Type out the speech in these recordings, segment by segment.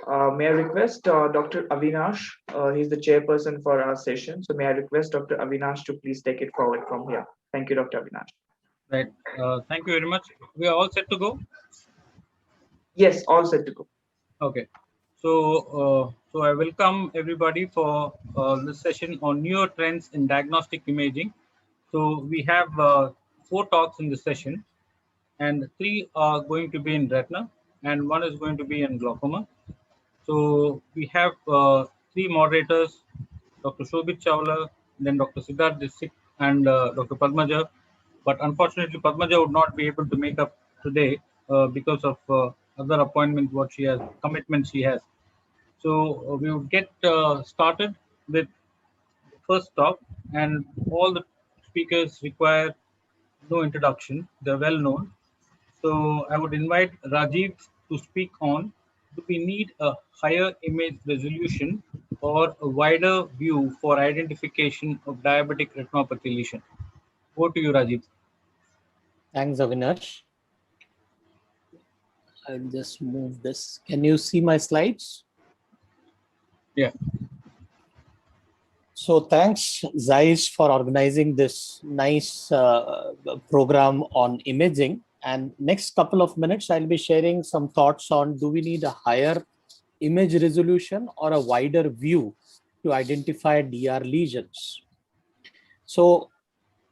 May I request Dr. Avinash? He's the chairperson for our session. So may I request Dr. Avinash to please take it forward from here. Thank you, Dr. Avinash. Right. Thank you very much. We are all set to go. Yes, all set to go. Okay. So I welcome everybody for this session on newer trends in diagnostic imaging. So we have 4 talks in this session, and 3 are going to be in retina, and 1 is going to be in glaucoma. So we have 3 moderators, Dr. Shobhit Chawla, then Dr. Siddharth Dixit, and Dr. Padmaja. But unfortunately, Padmaja would not be able to make up today because of other appointments, what she has, commitments she has. So we would get started with the first talk, and all the speakers require no introduction. They're well known. So I would invite Rajiv to speak on, do we need a higher image resolution or a wider view for identification of diabetic retinopathy lesion? Over to you, Rajiv. Thanks, Avinash. I'll just move this. Can you see my slides? Yeah. So thanks, Zeiss, for organizing this nice program on imaging. And next couple of minutes, I'll be sharing some thoughts on, do we need a higher image resolution or a wider view to identify DR lesions? So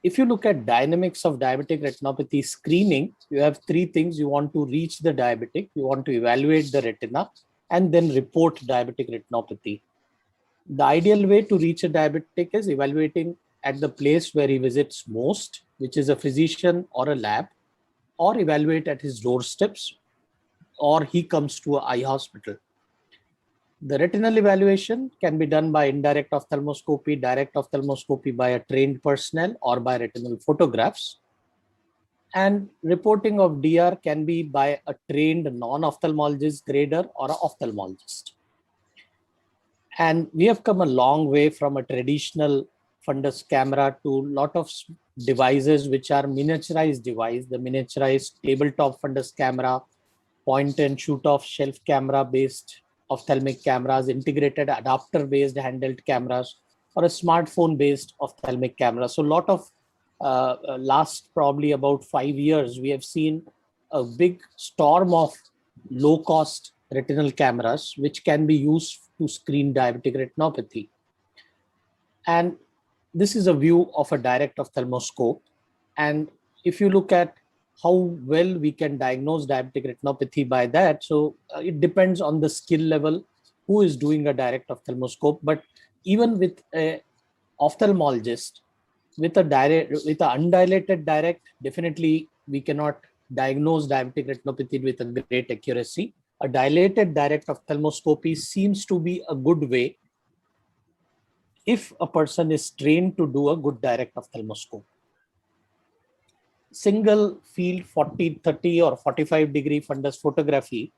if you look at dynamics of diabetic retinopathy screening, you have 3 things. You want to reach the diabetic, you want to evaluate the retina, and then report diabetic retinopathy. The ideal way to reach a diabetic is evaluating at the place where he visits most, which is a physician or a lab, or evaluate at his doorsteps, or he comes to an eye hospital. The retinal evaluation can be done by indirect ophthalmoscopy, direct ophthalmoscopy by a trained personnel, or by retinal photographs. And reporting of DR can be by a trained non-ophthalmologist grader or an ophthalmologist. And we have come a long way from a traditional fundus camera to a lot of devices which are miniaturized device, the miniaturized tabletop fundus camera, point and shoot off shelf camera based ophthalmic cameras, integrated adapter based handheld cameras, or a smartphone based ophthalmic camera. So a lot of last probably about 5 years, we have seen a big storm of low cost retinal cameras, which can be used to screen diabetic retinopathy. And this is a view of a direct ophthalmoscope. And if you look at how well we can diagnose diabetic retinopathy by that, so it depends on the skill level, who is doing a direct ophthalmoscope. But even with a ophthalmologist, with an undilated direct, definitely we cannot diagnose diabetic retinopathy with a great accuracy. A dilated direct ophthalmoscopy seems to be a good way if a person is trained to do a good direct ophthalmoscope. Single field 40, 30 or 45 degree fundus photography,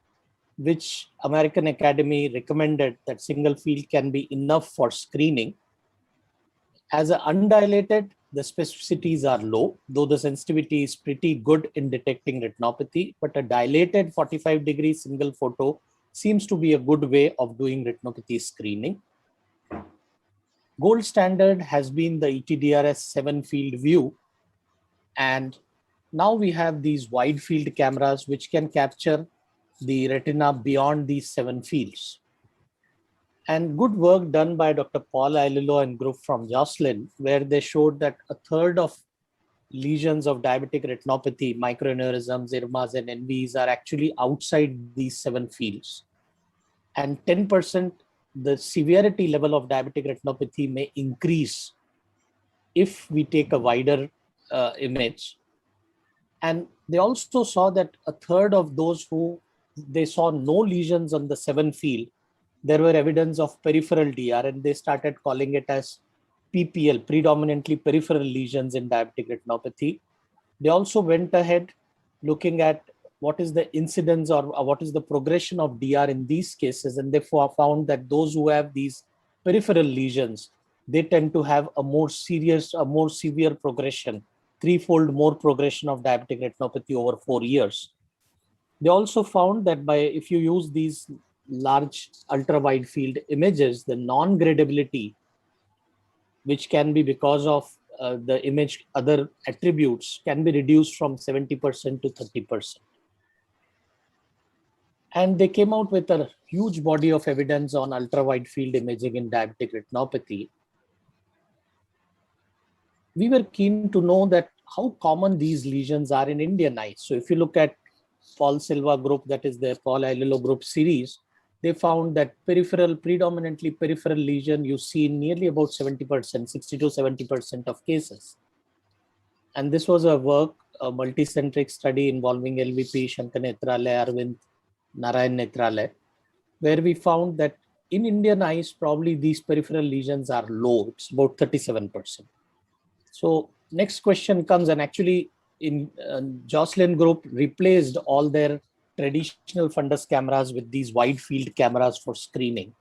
which American Academy recommended that single field can be enough for screening. As an undilated, the specificities are low, though the sensitivity is pretty good in detecting retinopathy, but a dilated 45 degree single photo seems to be a good way of doing retinopathy screening. Gold standard has been the ETDRS 7 field view. And now we have these wide field cameras which can capture the retina beyond these 7 fields. And good work done by Dr. Paul Aililo and group from Joslin, where they showed that a third of lesions of diabetic retinopathy, microaneurysms, irmas, and NVs are actually outside these 7 fields. And 10%, the severity level of diabetic retinopathy may increase if we take a wider image. And they also saw that a third of those who they saw no lesions on the 7 field, there were evidence of peripheral DR, and they started calling it as PPL, predominantly peripheral lesions in diabetic retinopathy. They also went ahead looking at what is the incidence or what is the progression of DR in these cases, and they found that those who have these peripheral lesions, they tend to have a more serious, a more severe progression, 3-fold more progression of diabetic retinopathy over 4 years. They also found that if you use these large ultra wide field images, the non-gradability, which can be because of the image other attributes, can be reduced from 70% to 30%. And they came out with a huge body of evidence on ultra wide field imaging in diabetic retinopathy. We were keen to know that how common these lesions are in Indian eyes. So if you look at Paul Silva group, that is the Paul Aililo group series, they found that predominantly peripheral lesion you see in nearly about 70%, 60 to 70% of cases. And this was a multicentric study involving LVP, Shankar Nethralaya, Arvind, Narayan Nethralaya, where we found that in Indian eyes, probably these peripheral lesions are low. It's about 37%. So next question comes, and actually in Jocelyn group replaced all their traditional fundus cameras with these wide field cameras for screening.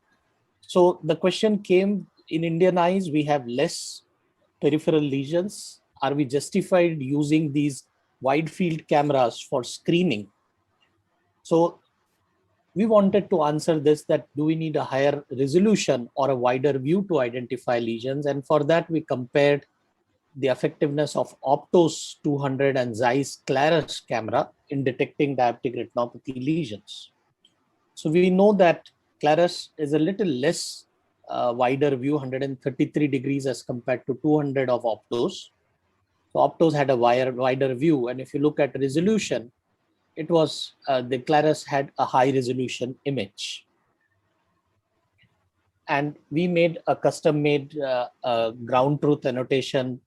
So the question came, in Indian eyes, we have less peripheral lesions. Are we justified using these wide field cameras for screening? So we wanted to answer this, that do we need a higher resolution or a wider view to identify lesions? And for that, we compared the effectiveness of Optos 200 and Zeiss Claris camera in detecting diabetic retinopathy lesions. So we know that Claris is a little less wider view, 133 degrees as compared to 200 of Optos. So Optos had a wider view. And if you look at resolution, it was the Claris had a high resolution image. And we made a custom made ground truth annotation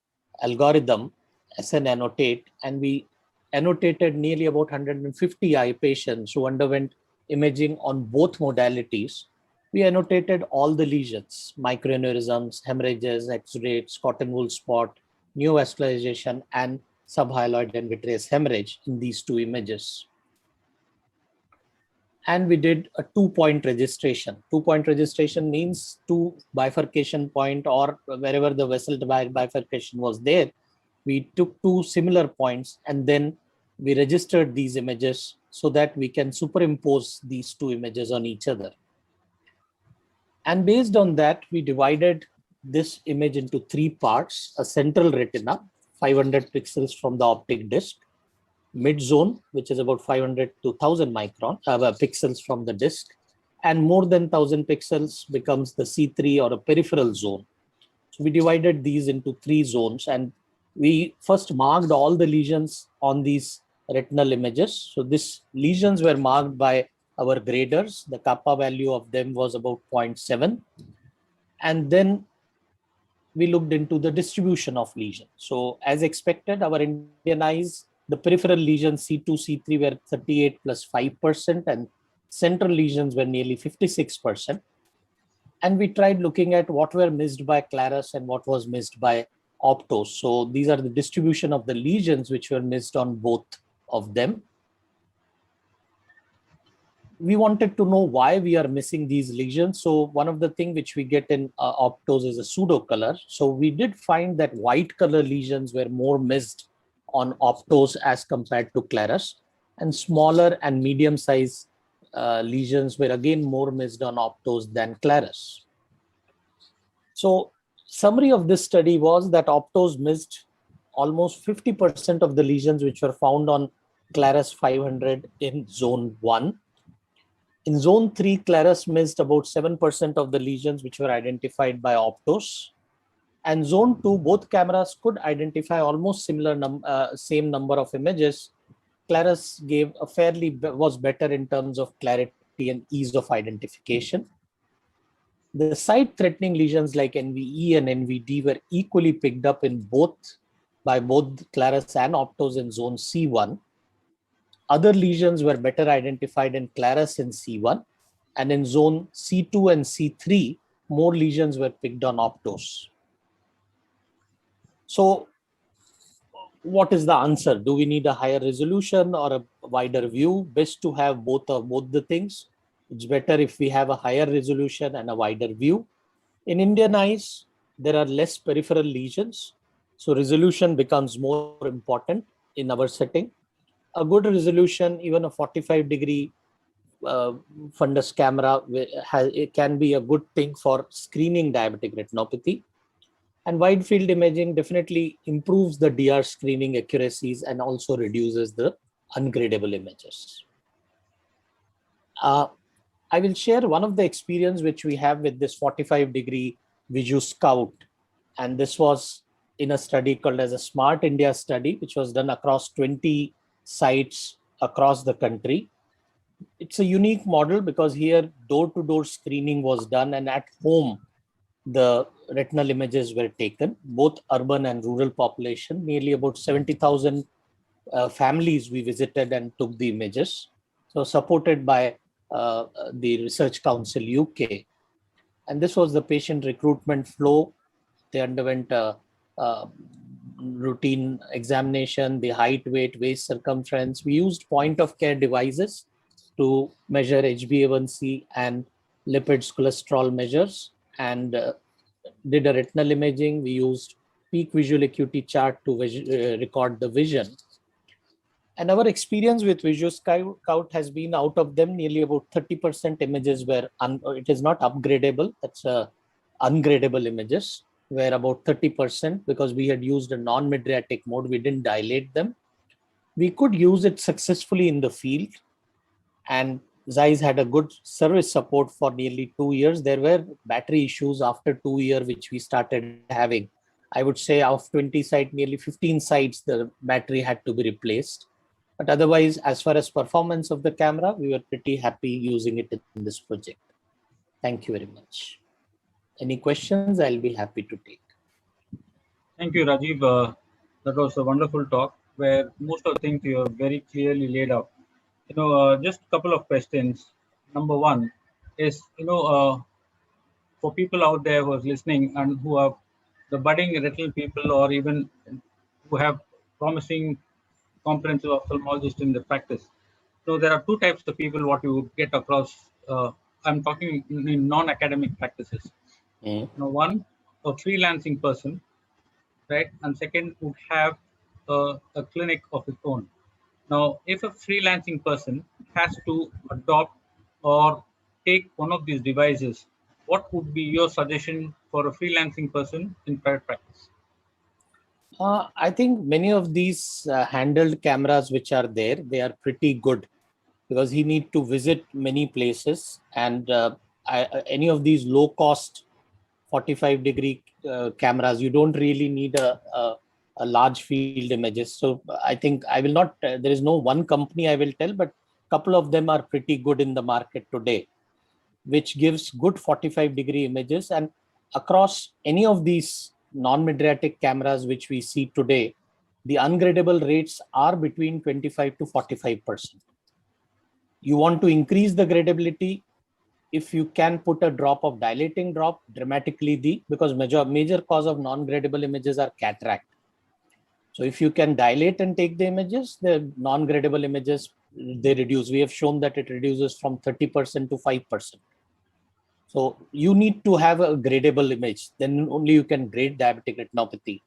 algorithm, SN annotate, and we annotated nearly about 150 eye patients who underwent imaging on both modalities. We annotated all the lesions, microaneurysms, hemorrhages, X-rays, cotton wool spot, neovascularization, and subhyaloid and vitreous hemorrhage in these two images. And we did a 2-point registration. 2-point registration means 2 bifurcation point, or wherever the vessel bifurcation was there, we took 2 similar points and then we registered these images so that we can superimpose these 2 images on each other. And based on that, we divided this image into 3 parts: a central retina, 500 pixels from the optic disc; mid zone, which is about 500 to 1000 pixels from the disc, and more than 1000 pixels becomes the C3 or a peripheral zone. So we divided these into 3 zones, and we first marked all the lesions on these retinal images. So these lesions were marked by our graders. The kappa value of them was about 0.7. And then we looked into the distribution of lesions. So as expected, our Indian eyes, the peripheral lesions C2, C3 were 38 plus 5%, and central lesions were nearly 56%. And we tried looking at what were missed by Claris and what was missed by Optos. So these are the distribution of the lesions which were missed on both of them. We wanted to know why we are missing these lesions. So one of the things which we get in Optos is a pseudo color. So we did find that white color lesions were more missed on Optos as compared to Claris, and smaller and medium size lesions were again more missed on Optos than Claris. So summary of this study was that Optos missed almost 50% of the lesions which were found on Claris 500 in zone 1. In zone 3, Claris missed about 7% of the lesions which were identified by Optos. And zone 2, both cameras could identify almost same number of images. Claris gave a was better in terms of clarity and ease of identification. The sight-threatening lesions like NVE and NVD were equally picked up by both Claris and Optos in zone C1. Other lesions were better identified in Claris in C1, and in zone C2 and C3, more lesions were picked on Optos. So what is the answer? Do we need a higher resolution or a wider view? Best to have both the things. It's better if we have a higher resolution and a wider view. In Indian eyes, there are less peripheral lesions, so resolution becomes more important in our setting. A good resolution, even a 45-degree fundus camera it can be a good thing for screening diabetic retinopathy. And wide field imaging definitely improves the DR screening accuracies and also reduces the ungradable images. I will share one of the experience which we have with this 45-degree Viju Scout. And this was in a study called as a Smart India study, which was done across 20 sites across the country. It's a unique model because here door-to-door screening was done, and at home, the retinal images were taken, both urban and rural population. Nearly about 70,000 families we visited and took the images. So supported by the Research Council UK. And this was the patient recruitment flow. They underwent routine examination, the height, weight, waist circumference. We used point of care devices to measure HbA1c and lipids, cholesterol measures, and did a retinal imaging. We used peak visual acuity chart to record the vision. And our experience with Viju Scout has been, out of them, nearly about 30% images were, it is not upgradable, that's ungradable images, were about 30% because we had used a non-mydriatic mode. We didn't dilate them. We could use it successfully in the field. And Zeiss had a good service support for nearly 2 years. There were battery issues after 2 years, which we started having. I would say of 20 sites, nearly 15 sites, the battery had to be replaced. But otherwise, as far as performance of the camera, we were pretty happy using it in this project. Thank you very much. Any questions? I'll be happy to take. Thank you, Rajiv. That was a wonderful talk where most of the things you have very clearly laid out. Just a couple of questions. Number one is, for people out there who are listening and who are the budding retinal people, or even who have promising comprehensive ophthalmologist in the practice. So there are two types of people what you would get across. I'm talking in non-academic practices. One, a freelancing person, right? And second, would have a clinic of its own. Now, if a freelancing person has to adopt or take one of these devices, what would be your suggestion for a freelancing person in private practice? I think many of these handheld cameras which are there, they are pretty good because he need to visit many places, and any of these low cost 45-degree cameras, you don't really need a large field images. So I think I will not, there is no one company I will tell, but a couple of them are pretty good in the market today, which gives good 45-degree images. And across any of these non-mydriatic cameras which we see today, the ungradable rates are between 25 to 45%. You want to increase the gradability, if you can put a drop of dilating drop, dramatically because major cause of non-gradable images are cataract. So if you can dilate and take the images, the non-gradable images, they reduce. We have shown that it reduces from 30% to 5%. So you need to have a gradable image, then only you can grade diabetic retinopathy.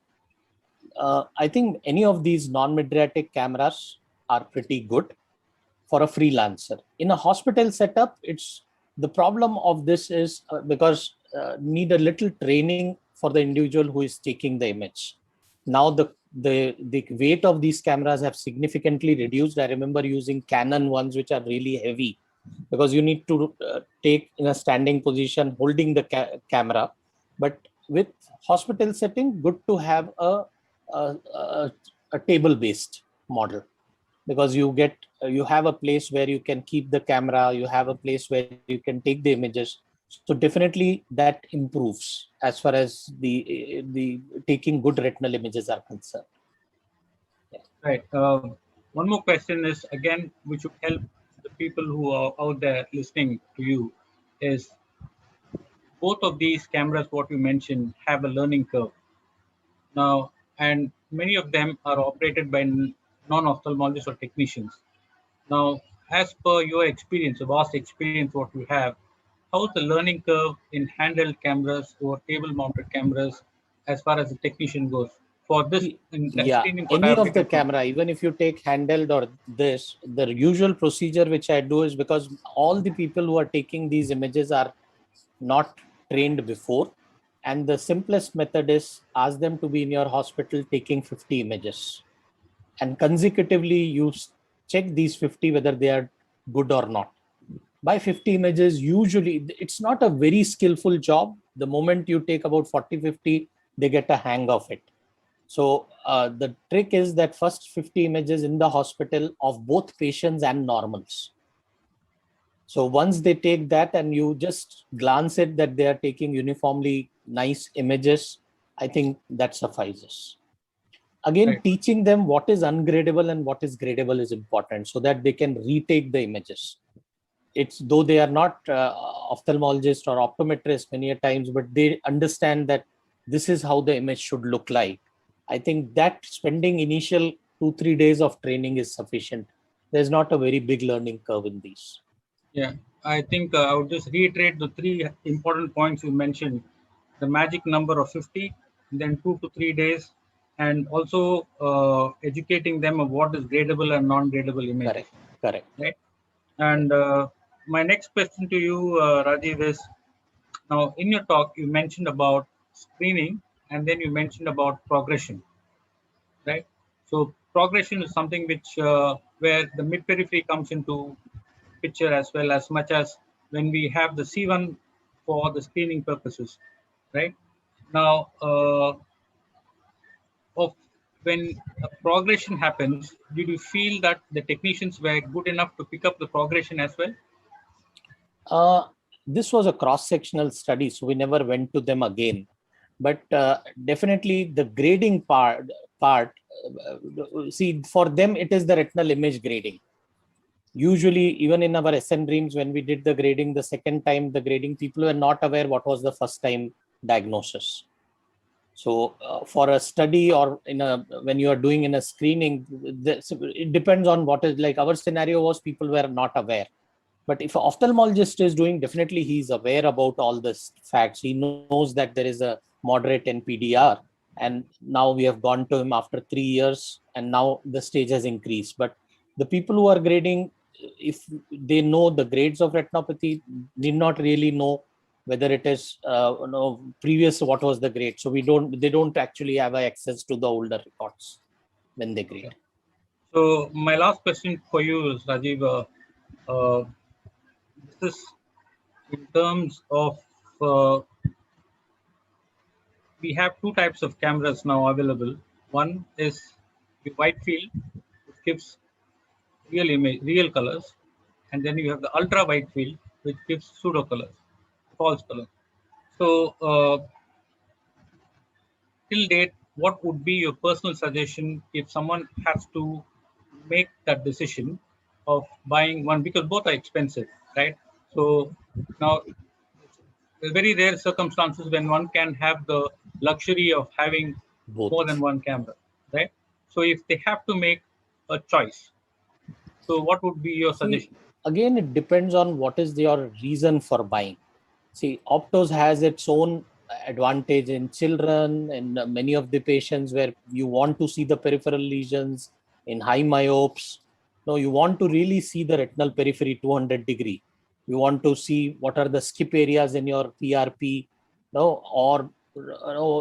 I think any of these non-mydriatic cameras are pretty good for a freelancer. In a hospital setup, the problem of this is because need a little training for the individual who is taking the image. Now the weight of these cameras have significantly reduced. I remember using Canon ones, which are really heavy, because you need to take in a standing position holding the camera. But with hospital setting, good to have a table based model, because you have a place where you can keep the camera, you have a place where you can take the images. So definitely that improves as far as the taking good retinal images are concerned. Yeah. Right. One more question is, again, which would help the people who are out there listening to you, is both of these cameras, what you mentioned, have a learning curve. Now, and many of them are operated by non-ophthalmologists or technicians. Now, as per your experience, a vast experience what you have, how is the learning curve in handheld cameras or table-mounted cameras as far as the technician goes? for this Yeah, screening for any of diabetic the retinopathy? camera, even if you take handheld or this, the usual procedure which I do is, because all the people who are taking these images are not trained before, and the simplest method is ask them to be in your hospital taking 50 images, and consecutively you check these 50 whether they are good or not. By 50 images, usually it's not a very skillful job. The moment you take about 40-50, they get a hang of it. So the trick is that first 50 images in the hospital of both patients and normals. So once they take that and you just glance at that they are taking uniformly nice images, I think that suffices. Again, Right. teaching them what is ungradable and what is gradable is important so that they can retake the images. It's though they are not ophthalmologists or optometrists many a times, but they understand that this is how the image should look like. I think that spending initial 2-3 days of training is sufficient. There's not a very big learning curve in these. Yeah, I think I would just reiterate the three important points you mentioned: the magic number of 50, then 2 to 3 days, and also educating them of what is gradable and non-gradable images. Correct. Right. And my next question to you, Rajiv, is now in your talk you mentioned about screening, and then you mentioned about progression, right? So progression is something which where the mid periphery comes into picture as well, as much as when we have the C1 for the screening purposes, right? Now, of when a progression happens, did you feel that the technicians were good enough to pick up the progression as well? This was a cross-sectional study, so we never went to them again. But definitely the grading part, see, for them, it is the retinal image grading. Usually, even in our SN Dreams, when we did the grading, the second time, the grading, people were not aware what was the first time diagnosis. So for a study or when you are doing in a screening, it depends on what is like. Our scenario was people were not aware. But if an ophthalmologist is doing, definitely he's aware about all this facts. He knows that there is a moderate NPDR. And now we have gone to him after 3 years, and now the stage has increased. But the people who are grading, if they know the grades of retinopathy, did not really know whether it is previous what was the grade. So they don't actually have access to the older records when they grade. Okay. So my last question for you is, Rajiv, this is in terms of we have two types of cameras now available. One is the wide field, which gives real colors, and then you have the ultra wide field, which gives pseudo colors, false colors. So till date, what would be your personal suggestion if someone has to make that decision of buying one, because both are expensive, right? So now, very rare circumstances when one can have the luxury of having Both. more than one camera, right? So if they have to make a choice, so what would be your suggestion? Again, it depends on what is your reason for buying. See, Optos has its own advantage in children and many of the patients where you want to see the peripheral lesions in high myopes. No, you want to really see the retinal periphery 200 degree. You want to see what are the skip areas in your PRP, no, or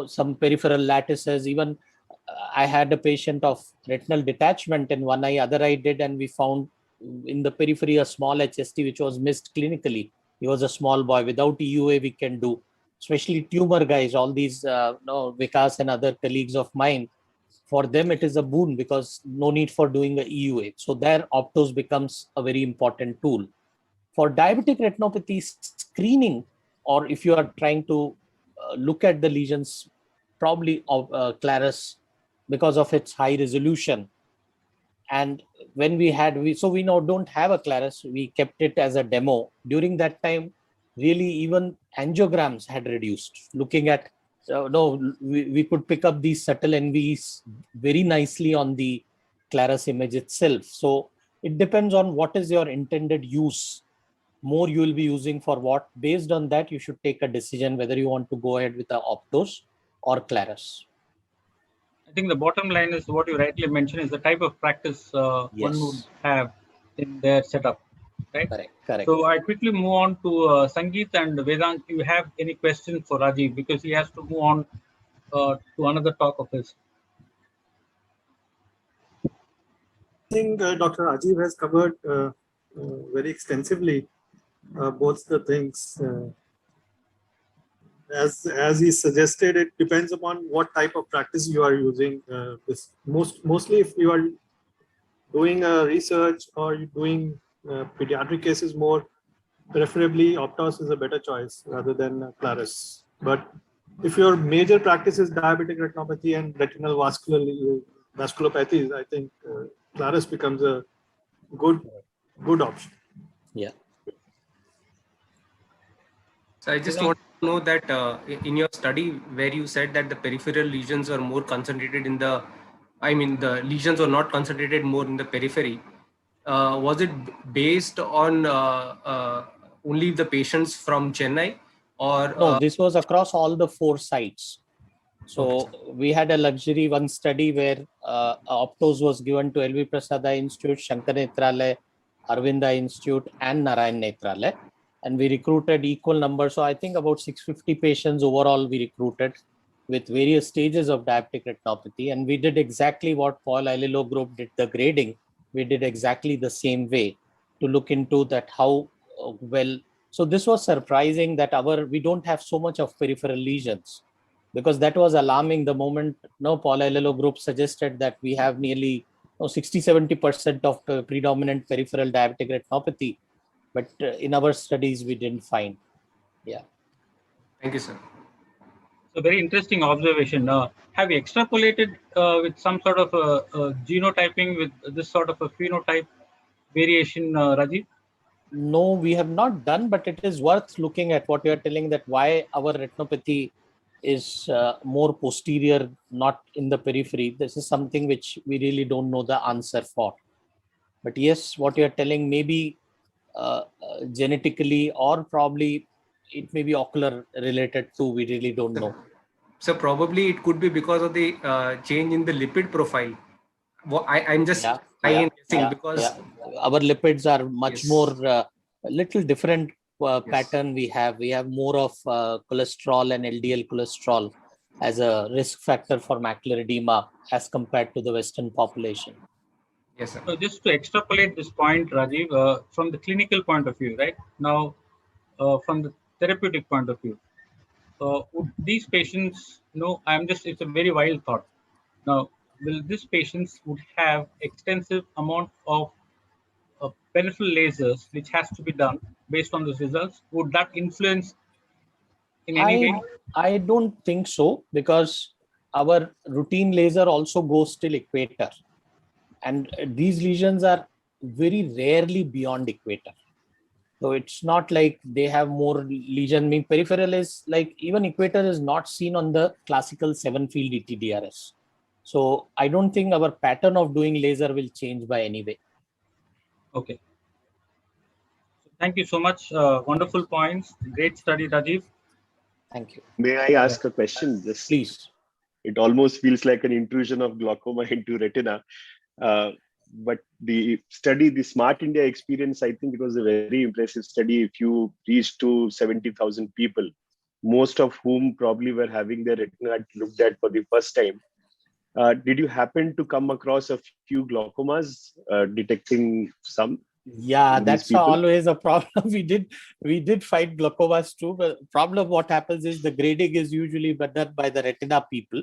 some peripheral lattices. Even I had a patient of retinal detachment in one eye, other eye did, and we found in the periphery a small HST which was missed clinically. He was a small boy. Without EUA, we can do, especially tumor guys, all these, Vikas and other colleagues of mine, for them, it is a boon because no need for doing a EUA. So there, Optos becomes a very important tool. For diabetic retinopathy screening, or if you are trying to look at the lesions, probably Clarus, because of its high resolution. And when we now don't have a Clarus, we kept it as a demo. During that time, really even angiograms had reduced. Looking at, we could pick up these subtle NVs very nicely on the Clarus image itself. So it depends on what is your intended use. More you will be using for what. Based on that, you should take a decision whether you want to go ahead with the Optos or Clarus. I think the bottom line is what you rightly mentioned is the type of practice one would Yes. have in their setup, right? Correct. Correct. So I quickly move on to Sangeet and Vedant. You have any questions for Rajiv because he has to move on to another talk of his. I think Dr. Rajiv has covered very extensively both the things. As he suggested, it depends upon what type of practice you are using. Mostly if you are doing research or you're doing pediatric cases more, preferably Optos is a better choice rather than Claris. But if your major practice is diabetic retinopathy and retinal vasculopathies, I think Claris becomes a good option. Yeah. So I just want to know that in your study where you said that the peripheral lesions are more concentrated in the, the lesions are not concentrated more in the periphery. Was it based on only the patients from Chennai or? No, this was across all the 4 sites. So we had a luxury one study where Optos was given to LV Prasada Institute, Shankar Nethralaya, Arvinda Institute, and Narayan Nethralaya. And we recruited equal numbers. So I think about 650 patients overall we recruited with various stages of diabetic retinopathy. And we did exactly what Paul Aililo group did the grading. We did exactly the same way to look into that how well. So this was surprising that we don't have so much of peripheral lesions, because that was alarming the moment Paul Aililo group suggested that we have nearly 60-70% of predominant peripheral diabetic retinopathy. But in our studies, we didn't find. Yeah. Thank you, sir. So very interesting observation. Have you extrapolated with some sort of genotyping with this sort of a phenotype variation, Rajiv? No, we have not done, but it is worth looking at what you are telling, that why our retinopathy is more posterior, not in the periphery. This is something which we really don't know the answer for. But yes, what you are telling, maybe genetically or probably it may be ocular related too. We really don't know. So probably it could be because of the change in the lipid profile. I'm just guessing because our lipids are much more little different pattern. We have more of cholesterol and LDL cholesterol as a risk factor for macular edema as compared to the Western population. Yes, sir. So just to extrapolate this point, Rajiv, from the clinical point of view, right now, from the therapeutic point of view, would these patients, it's a very wild thought. Now, will these patients would have extensive amount of peripheral lasers, which has to be done based on those results? Would that influence in any way? I don't think so, because our routine laser also goes till equator. And these lesions are very rarely beyond equator. So it's not like they have more lesion. I mean, peripheral is like, even equator is not seen on the classical 7-field ETDRS. So I don't think our pattern of doing laser will change by any way. Okay. Thank you so much. Wonderful points. Great study, Rajiv. Thank you. May I ask a question? Just, please. It almost feels like an intrusion of glaucoma into retina. But the study, the Smart India experience, I think it was a very impressive study. If you reached to 70,000 people, most of whom probably were having their retina looked at for the first time. Did you happen to come across a few glaucomas, detecting some? Yeah, that's always a problem. We did find glaucomas too, but problem what happens is the grading is usually done by the retina people.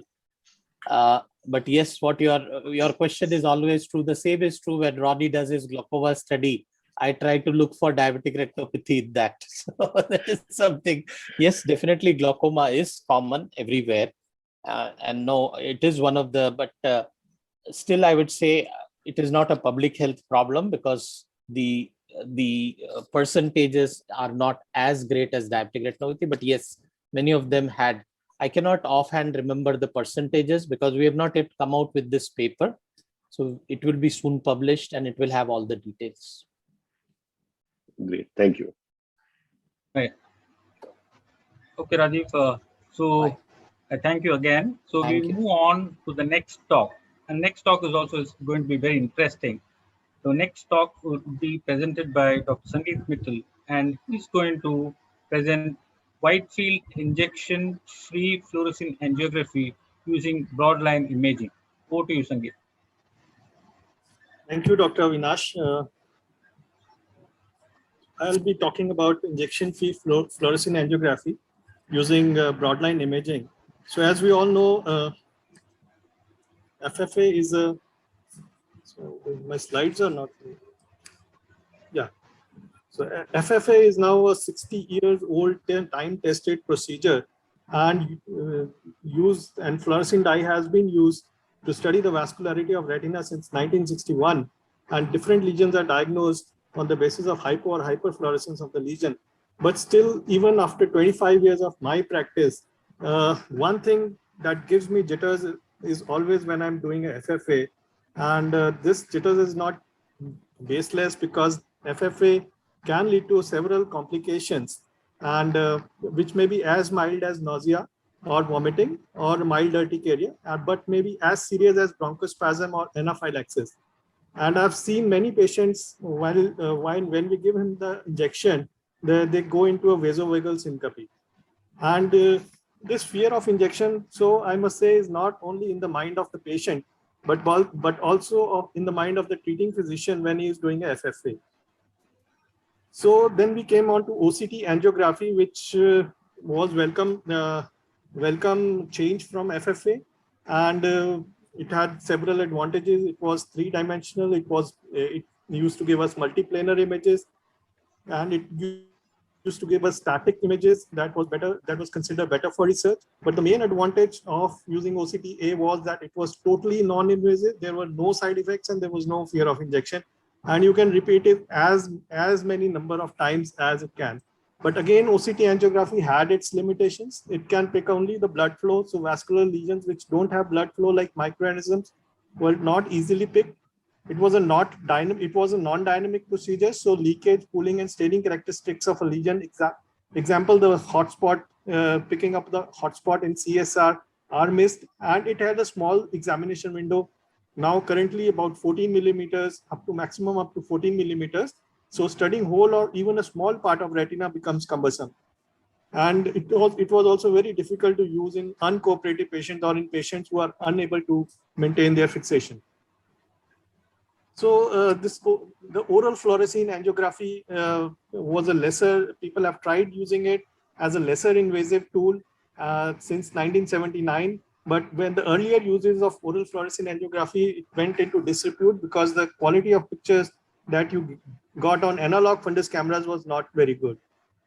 But yes, what your question is always true. The same is true when Ronnie does his glaucoma study. I try to look for diabetic retinopathy in that. So that is something. Yes, definitely glaucoma is common everywhere, and no, it is one of the. But still, I would say it is not a public health problem, because the percentages are not as great as diabetic retinopathy. But yes, many of them had. I cannot offhand remember the percentages because we have not yet come out with this paper. So it will be soon published and it will have all the details. Great, thank you. Right. Okay, Rajiv. So Thank you again. So Thank we you. move on to the next talk. And next talk is also going to be very interesting. So next talk will be presented by Dr. Sangeet Mittal, and he's going to present wide field injection free fluorescein angiography using broadline imaging. Over to you, Sangeet. Thank you, Dr. Avinash. I'll be talking about injection-free fluorescein angiography using broadline imaging. So as we all know, FFA is a, so my slides are not, yeah. So FFA is now a 60 years old time-tested procedure, and fluorescein dye has been used to study the vascularity of retina since 1961, and different lesions are diagnosed on the basis of hypo or hyperfluorescence of the lesion. But still, even after 25 years of my practice, one thing that gives me jitters is always when I'm doing a FFA, and this jitters is not baseless because FFA can lead to several complications, and which may be as mild as nausea or vomiting or mild urticaria, but maybe as serious as bronchospasm or anaphylaxis. And I've seen many patients when we give him the injection, they go into a vasovagal syncope. And this fear of injection, so I must say, is not only in the mind of the patient, but also in the mind of the treating physician when he is doing a FFA. So then we came on to OCT angiography, which was welcome change from FFA, and it had several advantages. It was three-dimensional. It used to give us multiplanar images, and it used to give us static images that was considered better for research. But the main advantage of using OCT-A was that it was totally non-invasive. There were no side effects and there was no fear of injection. And you can repeat it as many number of times as it can. But again, OCT angiography had its limitations. It can pick only the blood flow. So vascular lesions which don't have blood flow, like microaneurysms, were not easily picked. It was a non-dynamic procedure. So leakage, pooling, and staining characteristics of a lesion, example, the hotspot, picking up the hotspot in CSR are missed, and it had a small examination window. Now currently about 14 millimeters maximum up to 14 millimeters. So studying whole or even a small part of retina becomes cumbersome. And it was also very difficult to use in uncooperative patients or in patients who are unable to maintain their fixation. So the oral fluorescein angiography was a lesser, people have tried using it as a lesser invasive tool since 1979. But when the earlier uses of oral fluorescein angiography went into disrepute because the quality of pictures that you got on analog fundus cameras was not very good.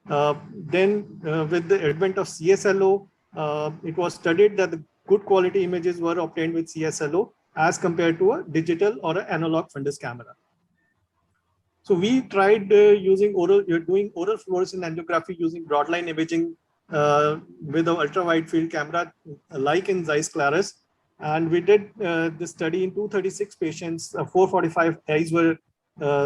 Then with the advent of CSLO, it was studied that the good quality images were obtained with CSLO as compared to a digital or an analog fundus camera. So we tried doing oral fluorescein angiography using broadline imaging with an ultra wide field camera, like in Zeiss Claris. And we did this study in 236 patients. 445 eyes were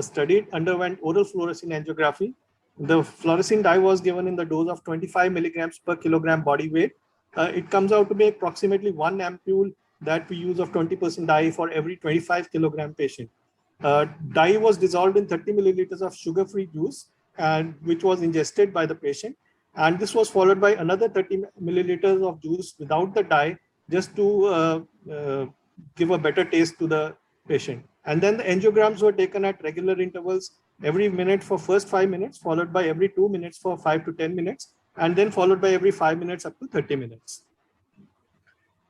studied, underwent oral fluorescein angiography. The fluorescein dye was given in the dose of 25 milligrams per kilogram body weight. It comes out to be approximately 1 ampule that we use of 20% dye for every 25 kilogram patient. Dye was dissolved in 30 milliliters of sugar-free juice, and which was ingested by the patient. And this was followed by another 30 milliliters of juice without the dye, just to give a better taste to the patient. And then the angiograms were taken at regular intervals, every minute for first 5 minutes, followed by every 2 minutes for 5 to 10 minutes, and then followed by every 5 minutes up to 30 minutes.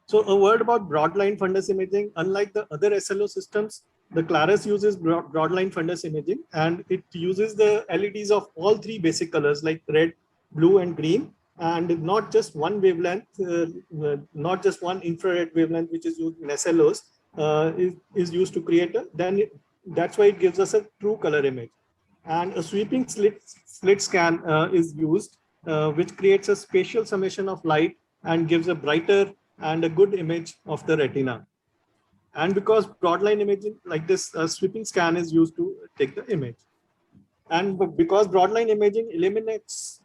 So a word about broadline fundus imaging. Unlike the other SLO systems, the Claris uses broadline fundus imaging, and it uses the LEDs of all three basic colors like red, blue, and green, and not just one wavelength, not just one infrared wavelength, which is used in SLOs, is used to create that's why it gives us a true color image. And a sweeping slit scan is used, which creates a spatial summation of light and gives a brighter and a good image of the retina. And because broadline imaging like this, sweeping scan is used to take the image. And because broadline imaging eliminates,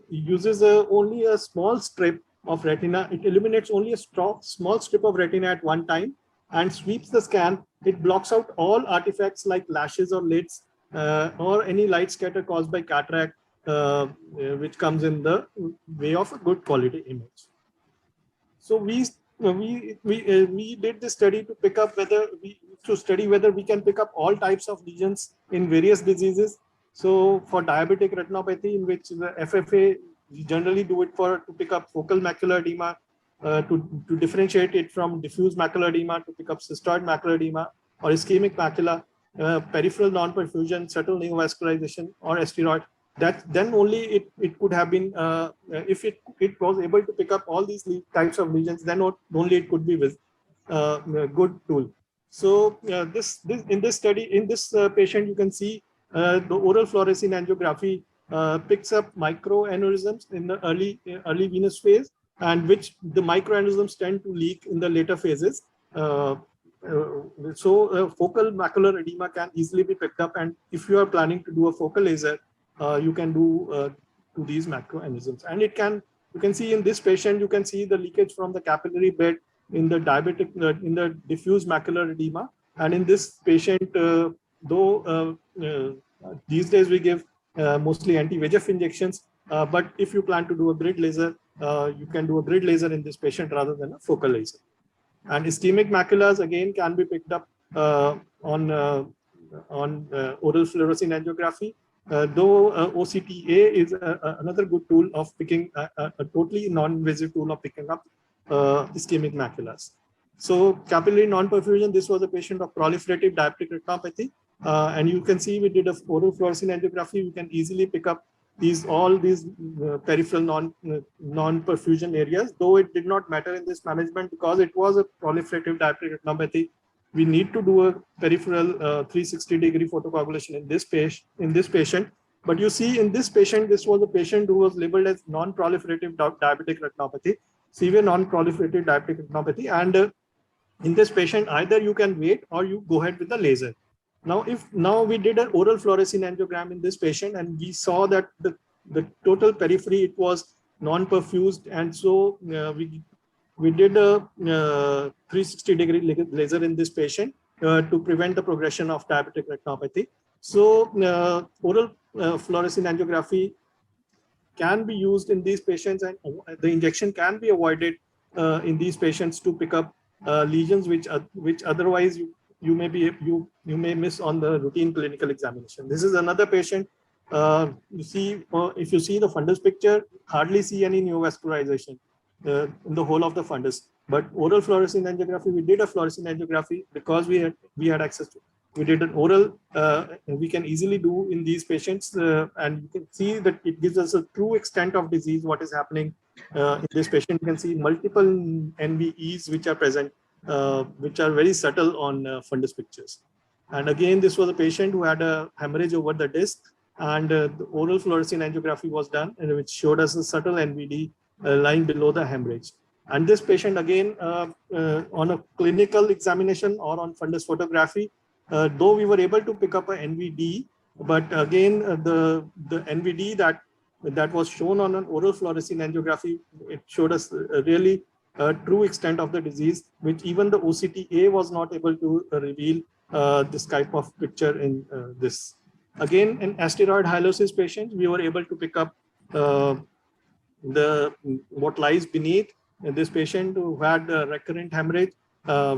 uses only a small strip of retina. It eliminates only a small strip of retina at one time and sweeps the scan. It blocks out all artifacts like lashes or lids or any light scatter caused by cataract, which comes in the way of a good quality image. So we did this study to pick up whether we can pick up all types of lesions in various diseases. So for diabetic retinopathy, in which the FFA, we generally do it to pick up focal macular edema, to differentiate it from diffuse macular edema, to pick up cystoid macular edema or ischemic macula, peripheral non-perfusion, subtle neovascularization, or steroid. That then only it could have been, if it was able to pick up all these types of lesions, then only it could be with a good tool. So in this study, in this patient, you can see the oral fluorescein angiography picks up microaneurysms in the early venous phase, and which the microaneurysms tend to leak in the later phases. So focal macular edema can easily be picked up, and if you are planning to do a focal laser, you can do to these macroaneurysms. And you can see in this patient, you can see the leakage from the capillary bed in the diabetic, in the diffuse macular edema. And in this patient, though these days we give mostly anti-VEGF injections, but if you plan to do a grid laser, you can do a grid laser in this patient rather than a focal laser. And ischemic maculas again can be picked up on oral fluorescein angiography. Though OCTA is another good tool of picking a totally non-invasive tool of picking up ischemic maculas. So capillary non-perfusion, this was a patient of proliferative diabetic retinopathy, and you can see we did a oral fluorescein angiography. We can easily pick up all these peripheral non-perfusion areas, though it did not matter in this management because it was a proliferative diabetic retinopathy. We need to do a peripheral 360-degree photocoagulation in this patient. But you see in this patient, this was a patient who was labeled as non-proliferative diabetic retinopathy, severe non-proliferative diabetic retinopathy. And in this patient, either you can wait or you go ahead with the laser. Now we did an oral fluorescein angiogram in this patient, and we saw that the total periphery, it was non-perfused, and so we did a 360-degree laser in this patient to prevent the progression of diabetic retinopathy. So oral fluorescein angiography can be used in these patients, and the injection can be avoided in these patients to pick up lesions which otherwise you may miss on the routine clinical examination. This is another patient. You see, if you see the fundus picture, hardly see any neovascularization in the whole of the fundus. But oral fluorescein angiography, we did a fluorescein angiography because we had access to. We did an oral, we can easily do in these patients, and you can see that it gives us a true extent of disease, what is happening in this patient. You can see multiple NVEs which are present, which are very subtle on fundus pictures. And again, this was a patient who had a hemorrhage over the disc, and the oral fluorescein angiography was done, and which showed us a subtle NVD lying below the hemorrhage. And this patient again, on a clinical examination or on fundus photography, though we were able to pick up a NVD, but again, the NVD that was shown on an oral fluorescein angiography, it showed us really true extent of the disease, which even the OCTA was not able to reveal this type of picture in this. Again, in asteroid hyalosis patients, we were able to pick up what lies beneath this patient who had recurrent hemorrhage.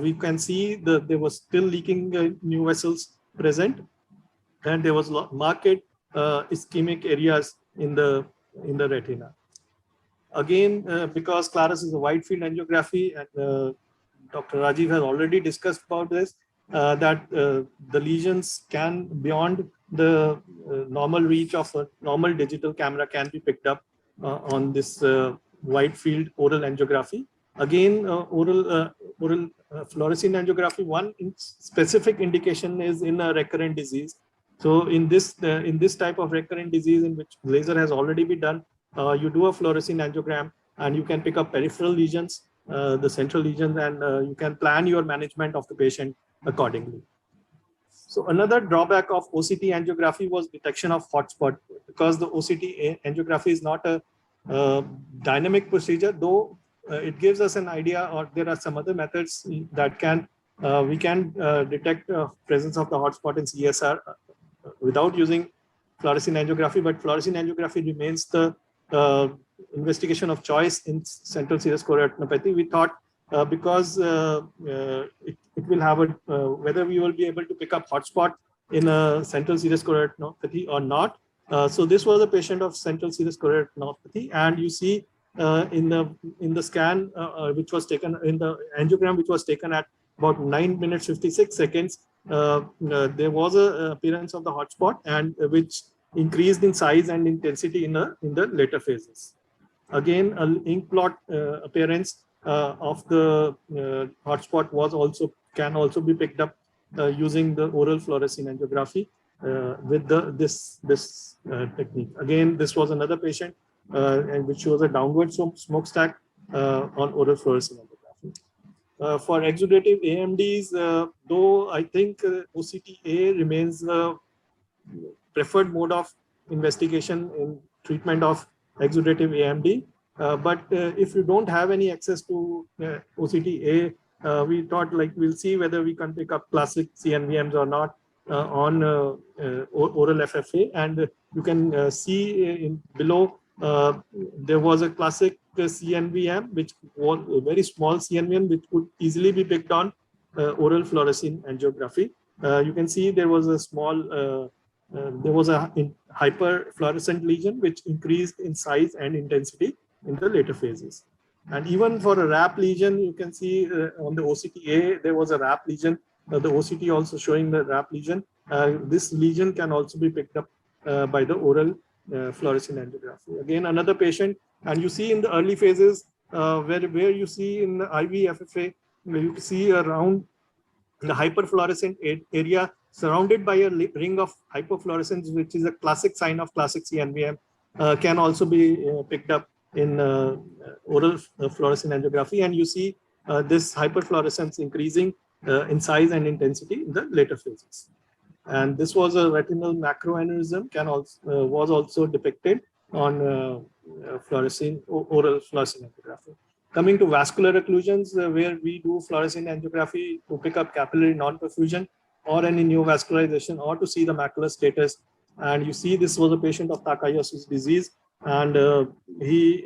We can see there was still leaking new vessels present, and there was marked ischemic areas in the retina. Again, because Clarus is a wide field angiography, and Dr. Rajiv has already discussed about this, that the lesions can, beyond the normal reach of a normal digital camera, can be picked up on this wide field oral angiography. Again, oral fluorescein angiography, one specific indication is in a recurrent disease. So in this type of recurrent disease in which laser has already been done, you do a fluorescein angiogram and you can pick up peripheral lesions, the central lesions, and you can plan your management of the patient accordingly. So another drawback of OCT angiography was detection of hotspot, because the OCT angiography is not a dynamic procedure, though it gives us an idea, or there are some other methods that can we can detect presence of the hotspot in CSR without using fluorescein angiography, but fluorescein angiography remains the investigation of choice in central serous chororetinopathy. We thought because it will have a whether we will be able to pick up hotspot in a central serous chororetinopathy or not. So this was a patient of central serous chororetinopathy, and you see in the scan which was taken in the angiogram which was taken at about 9 minutes 56 seconds, there was a appearance of the hotspot, and which increased in size and intensity in the later phases. Again, an ink blot appearance of the hotspot can also be picked up using the oral fluorescein angiography with this technique. Again, this was another patient and which shows a downward smokestack on oral fluorescein angiography. For exudative AMDs, though I think OCTA remains the preferred mode of investigation in treatment of exudative AMD, but if you don't have any access to OCTA, we thought like we'll see whether we can pick up classic CNVMs or not on oral FFA, and you can see in below there was a classic CNVM which was a very small CNVM which could easily be picked on oral fluorescein angiography. You can see there was a small there was a hyperfluorescent lesion which increased in size and intensity in the later phases. And even for a RAP lesion, you can see on the OCTA, there was a RAP lesion. The OCT also showing the RAP lesion. This lesion can also be picked up by the oral fluorescein angiography. Again, another patient, and you see in the early phases where you see in the IV FFA, where you see around the hyperfluorescent area surrounded by a ring of hyperfluorescence, which is a classic sign of classic CNVM, can also be picked up in oral fluorescein angiography, and you see this hyperfluorescence increasing in size and intensity in the later phases. And this was a retinal macroaneurysm was also depicted on oral fluorescein angiography. Coming to vascular occlusions, where we do fluorescein angiography to pick up capillary non-perfusion or any neovascularization or to see the macular status. And you see this was a patient of Takayasu's disease, and he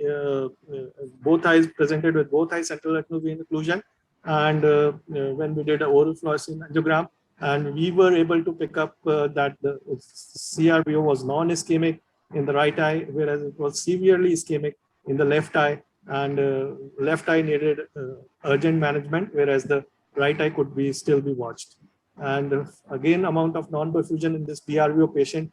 both eyes presented with both eye central retinal vein occlusion. And when we did an oral fluorescein angiogram, and we were able to pick up that the CRVO was non-ischemic in the right eye, whereas it was severely ischemic in the left eye, and left eye needed urgent management, whereas the right eye could still be watched. And again, amount of non-perfusion in this BRVO patient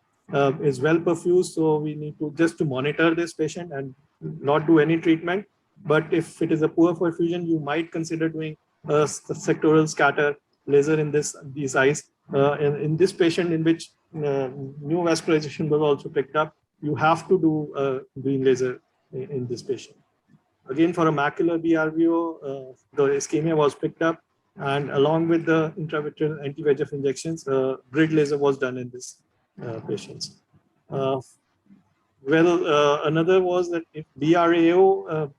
is well perfused, so we need to just monitor this patient and not do any treatment. But if it is a poor perfusion, you might consider doing a sectoral scatter laser in these eyes. In this patient, in which neovascularization was also picked up, you have to do green laser in this patient. Again, for a macular BRVO, the ischemia was picked up, and along with the intravitreal anti-VEGF injections, grid laser was done in this patients. Another was that if BRAO,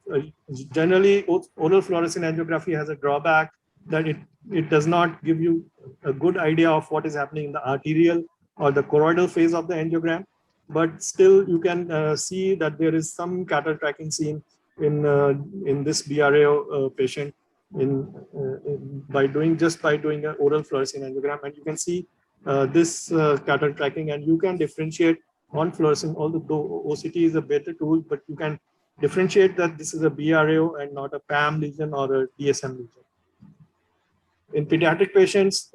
generally oral fluorescein angiography has a drawback that it does not give you a good idea of what is happening in the arterial or the choroidal phase of the angiogram, but still you can see that there is some cataract tracking seen in this BRAO patient by doing an oral fluorescein angiogram, and you can see this cataract tracking, and you can differentiate on fluorescein. Although OCT is a better tool, but you can differentiate that this is a BRAO and not a PAM lesion or a DSM lesion. In pediatric patients,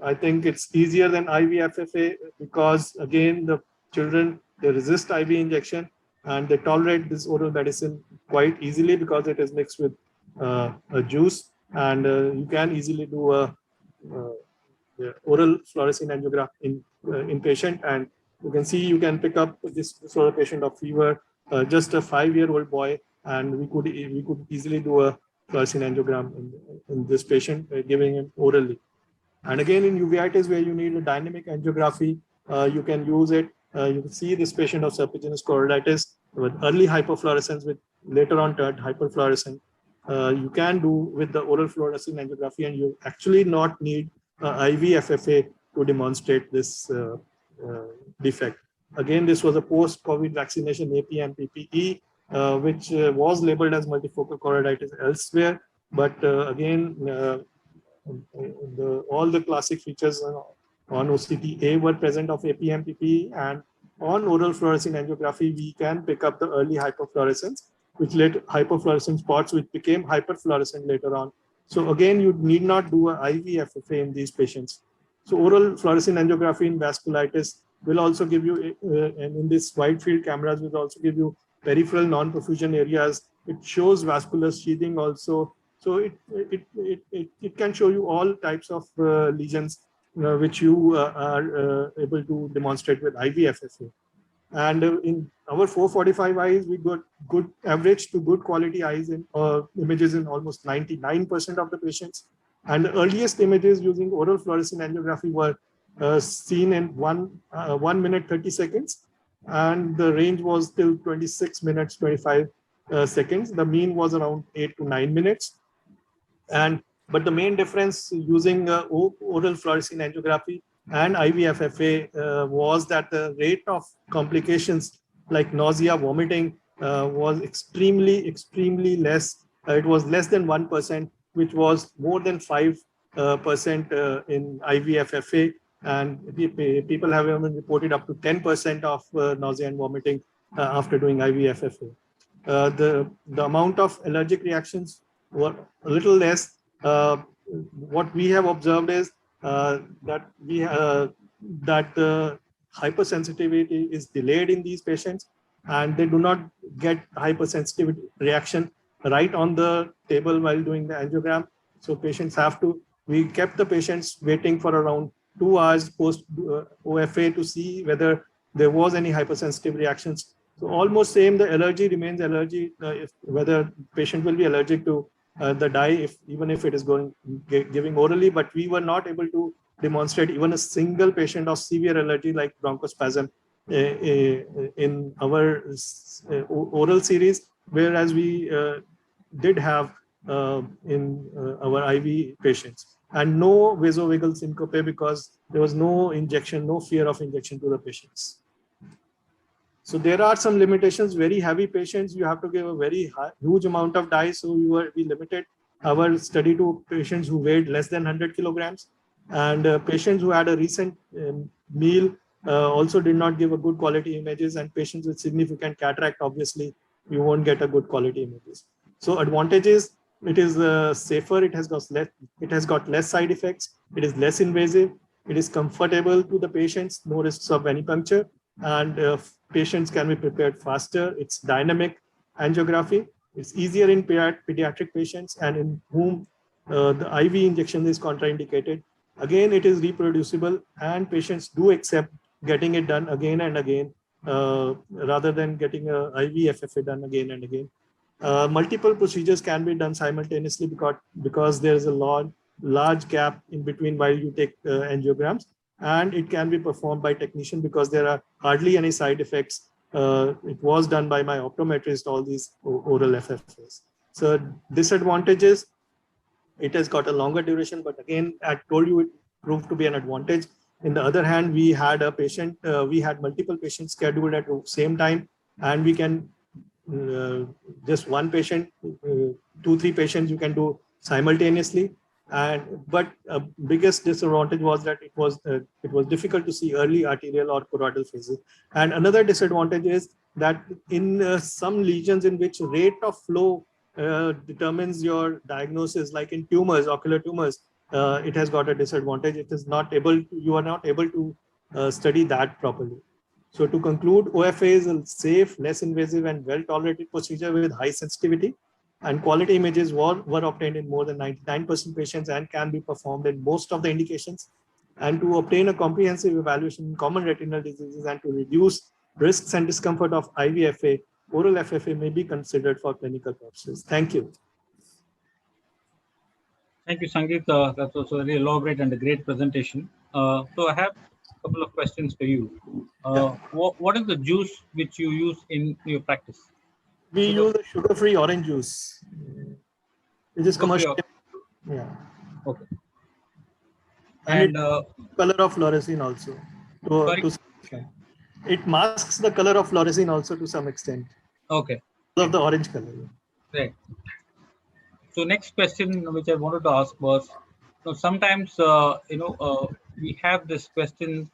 I think it's easier than IV-FFA because again, the children, they resist IV injection and they tolerate this oral medicine quite easily because it is mixed with a juice, and you can easily do a oral fluorescein angiogram in patient, and you can see you can pick up this sort of patient of fever, just a 5-year-old boy, and we could easily do a fluorescein angiogram in this patient, giving him orally. And again, in uveitis where you need a dynamic angiography, you can use it. You can see this patient of serpiginous choroiditis with early hyperfluorescence with later on turned hyperfluorescent. You can do with the oral fluorescein angiography, and you actually not need IV FFA to demonstrate this defect. Again, this was a post-COVID vaccination APM PPE, which was labeled as multifocal choroiditis elsewhere. But again, all the classic features on OCT-A were present of APM PPE, and on oral fluorescein angiography, we can pick up the early hyperfluorescence, which led hyperfluorescent spots, which became hyperfluorescent later on. So again, you need not do an IV FFA in these patients. So oral fluorescein angiography in vasculitis will also give you, and in this wide field cameras will also give you peripheral non-perfusion areas. It shows vascular sheathing also. So it can show you all types of lesions which you are able to demonstrate with IV FFA. And in our 445 eyes, we got good average to good quality eyes in images in almost 99% of the patients. And the earliest images using oral fluorescein angiography were seen in 1 minute 30 seconds, and the range was till 26 minutes 25 seconds. The mean was around 8 to 9 minutes. But the main difference using oral fluorescein angiography and IV FFA was that the rate of complications like nausea, vomiting was extremely less. It was less than 1%, which was more than 5% in IV FFA. And people have even reported up to 10% of nausea and vomiting after doing IV FFA. The amount of allergic reactions were a little less. What we have observed is that hypersensitivity is delayed in these patients, and they do not get hypersensitivity reaction right on the table while doing the angiogram. So patients we kept the patients waiting for around 2 hours post OFA to see whether there was any hypersensitive reactions. So almost same, the allergy remains allergy, whether patient will be allergic to the dye, even if it is giving orally, but we were not able to demonstrate even a single patient of severe allergy like bronchospasm in our oral series, whereas we did have in our IV patients, and no vasovagal syncope because there was no injection, no fear of injection to the patients. So there are some limitations. Very heavy patients, you have to give a very huge amount of dye. So we limited our study to patients who weighed less than 100 kilograms, and patients who had a recent meal also did not give a good quality images, and patients with significant cataract, obviously, you won't get a good quality images. So advantages, it is safer, it has got less side effects, it is less invasive, it is comfortable to the patients, no risks of venipuncture, and patients can be prepared faster. It's dynamic angiography. It's easier in pediatric patients and in whom the IV injection is contraindicated. Again, it is reproducible, and patients do accept getting it done again and again rather than getting a IV FFA done again and again. Multiple procedures can be done simultaneously because there is a large gap in between while you take angiograms, and it can be performed by technician because there are hardly any side effects. It was done by my optometrist, all these oral FFAs. So disadvantages, it has got a longer duration, but again, I told you it proved to be an advantage. In the other hand, we had multiple patients scheduled at the same time, and we can just one patient, 2-3 patients you can do simultaneously. But biggest disadvantage was that it was difficult to see early arterial or choroidal phases. And another disadvantage is that in some lesions in which rate of flow determines your diagnosis, like in tumors, ocular tumors, it has got a disadvantage. You are not able to study that properly. So to conclude, OFA is a safe, less invasive, and well-tolerated procedure with high sensitivity, and quality images were obtained in more than 99% patients and can be performed in most of the indications. And to obtain a comprehensive evaluation in common retinal diseases and to reduce risks and discomfort of IVFA, oral FFA may be considered for clinical purposes. Thank you. Thank you, Sangeet. That was a very elaborate and a great presentation. So I have a couple of questions for you. What is the juice which you use in your practice? We use a sugar-free orange juice, which is commercial. Yeah. Okay. And And color of fluorescein also. Sorry? To some extent. It masks the color of fluorescein also to some extent. Okay. Of the orange color. Right. So next question which I wanted to ask was, sometimes we have this question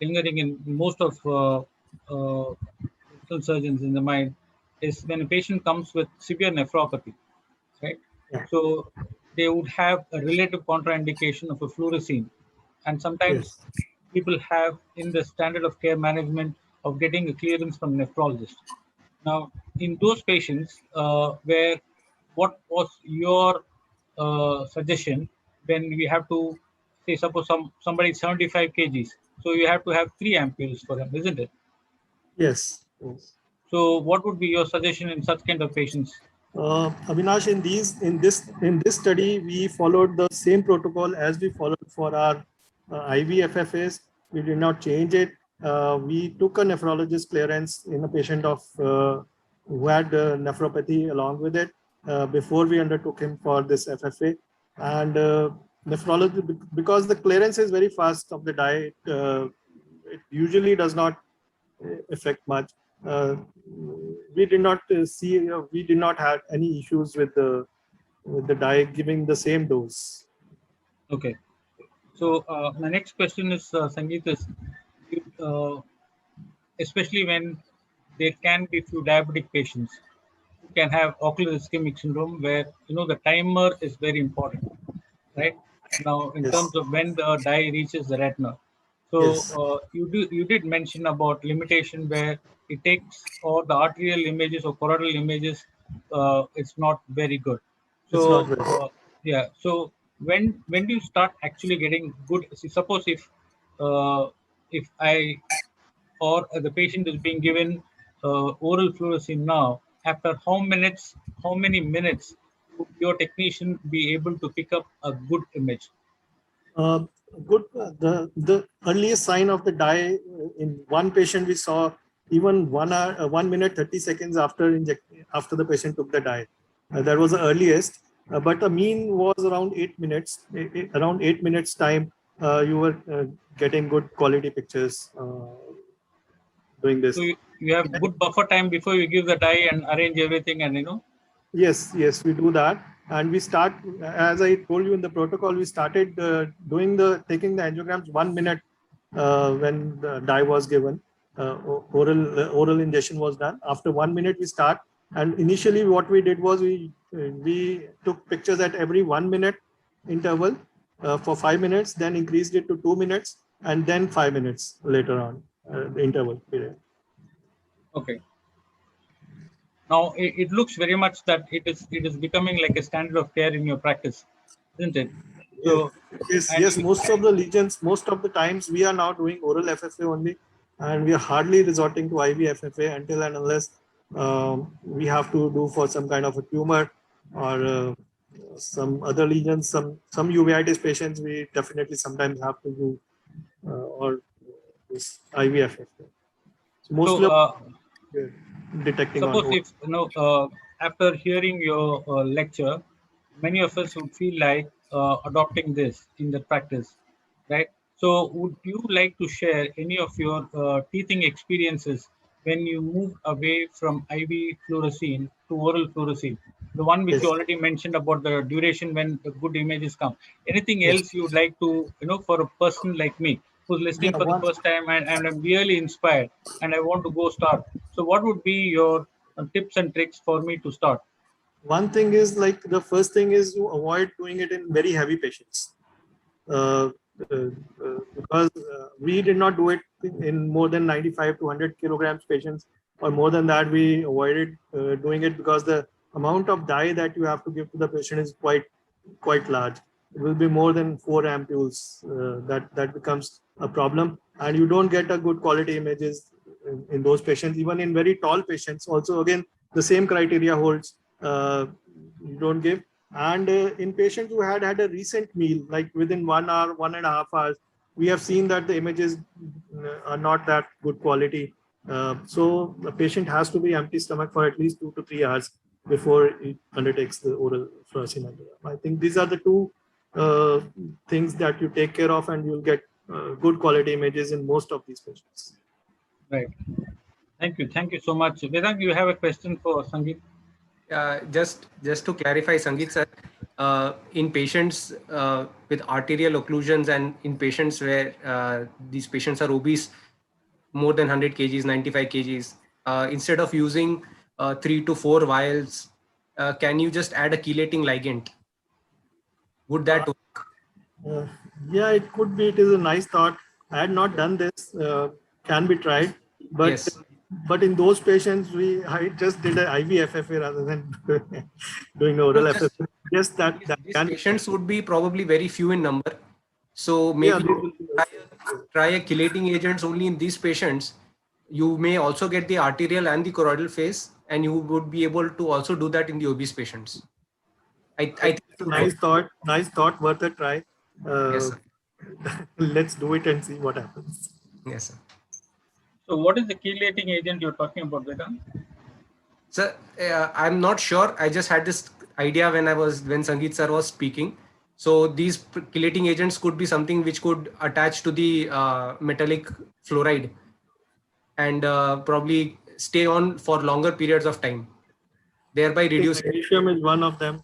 lingering in most of surgeons in the mind, is when a patient comes with severe nephropathy, right? Yeah. So they would have a relative contraindication of a fluorescein, and sometimes people have in the standard of care management of getting a clearance from nephrologist. Now, in those patients, what was your suggestion when we have to say, suppose somebody is 75 kgs, so you have to have 3 ampules for them, isn't it? Yes. So, what would be your suggestion in such kind of patients? Avinash, in this study, we followed the same protocol as we followed for our IV FFAs. We did not change it. We took a nephrologist clearance in a patient of who had nephropathy along with it before we undertook him for this FFA. And nephrology, because the clearance is very fast of the dye, it usually does not affect much. We did not we did not have any issues with the dye giving the same dose. Okay. So my next question is, Sangeet, is especially when there can be few diabetic patients who can have ocular ischemic syndrome, where the timer is very important, right? Now, in terms of when the dye reaches the retina. So you did mention about limitation where it takes, or the arterial images or choroidal images, it's not very good. So It's not very good. yeah. So when do you start actually getting good? See, suppose if I or the patient is being given oral fluorescein now, after how many minutes would your technician be able to pick up a good image? Good. The earliest sign of the dye in one patient we saw even 1 hour, 1 minute 30 seconds after after the patient took the dye. That was the earliest, but the mean was around 8 minutes. Around 8 minutes time, you were getting good quality pictures doing this. So you have good buffer time before you give the dye and arrange everything, and Yes, we do that. And we start, as I told you in the protocol, we started taking the angiograms 1 minute when the dye was given. Oral injection was done. After 1 minute, we start. And initially, what we did was we took pictures at every 1 minute interval for 5 minutes, then increased it to 2 minutes, and then 5 minutes later on the interval period. Okay. Now it looks very much that it is becoming like a standard of care in your practice, isn't it? So yes. Most of the lesions, most of the times we are now doing oral FFA only, and we are hardly resorting to IV FFA until and unless we have to do for some kind of a tumor or some other lesions. Some uveitis patients we definitely sometimes have to do or this IV FFA. So mostly detecting. Suppose if after hearing your lecture, many of us would feel like adopting this in the practice, right? So would you like to share any of your teething experiences when you moved away from IV fluorescein to oral fluorescein? The one which you already mentioned about the duration when the good images come. Anything else you would like to, for a person like me who's listening for the first time and I'm really inspired and I want to go start. So what would be your tips and tricks for me to start? One thing is, like, the first thing is to avoid doing it in very heavy patients because we did not do it in more than 95 to 100 kilograms patients, or more than that. We avoided doing it because the amount of dye that you have to give to the patient is quite large. It will be more than 4 ampules. That becomes a problem, and you don't get a good quality images in those patients. Even in very tall patients, also again the same criteria holds. You don't give. And in patients who had a recent meal, like within 1 hour, 1.5 hours, we have seen that the images are not that good quality. So the patient has to be empty stomach for at least 2 to 3 hours before it undertakes the oral fluorescein angiogram. I think these are the two things that you take care of, and you'll get good quality images in most of these patients. Right. Thank you. Thank you so much. Vedant, you have a question for Sangeet? Just to clarify, Sangeet sir, in patients with arterial occlusions and in patients where these patients are obese, more than 100 kgs, 95 kgs, instead of using 3 to 4 vials, can you just add a chelating ligand? Would that work? Yeah, it could be. It is a nice thought. I had not done this. Can be tried, but Yes. But in those patients, I just did an IV FFA rather than doing oral No, FFA. Yes, that these can. patients would be probably very few in number. So Yeah, maybe these will be try a chelating agents only in these patients. You may also get the arterial and the choroidal phase, and you would be able to also do that in the obese patients. I think it's a nice thought. Nice thought, worth a try. yes, sir. Let's do it and see what happens. Yes, sir. So what is the chelating agent you're talking about, Vedant? Sir, I'm not sure. I just had this idea when Sangeet sir was speaking. So these chelating agents could be something which could attach to the metallic fluoride and probably stay on for longer periods of time, thereby I think reducing. magnesium is one of them.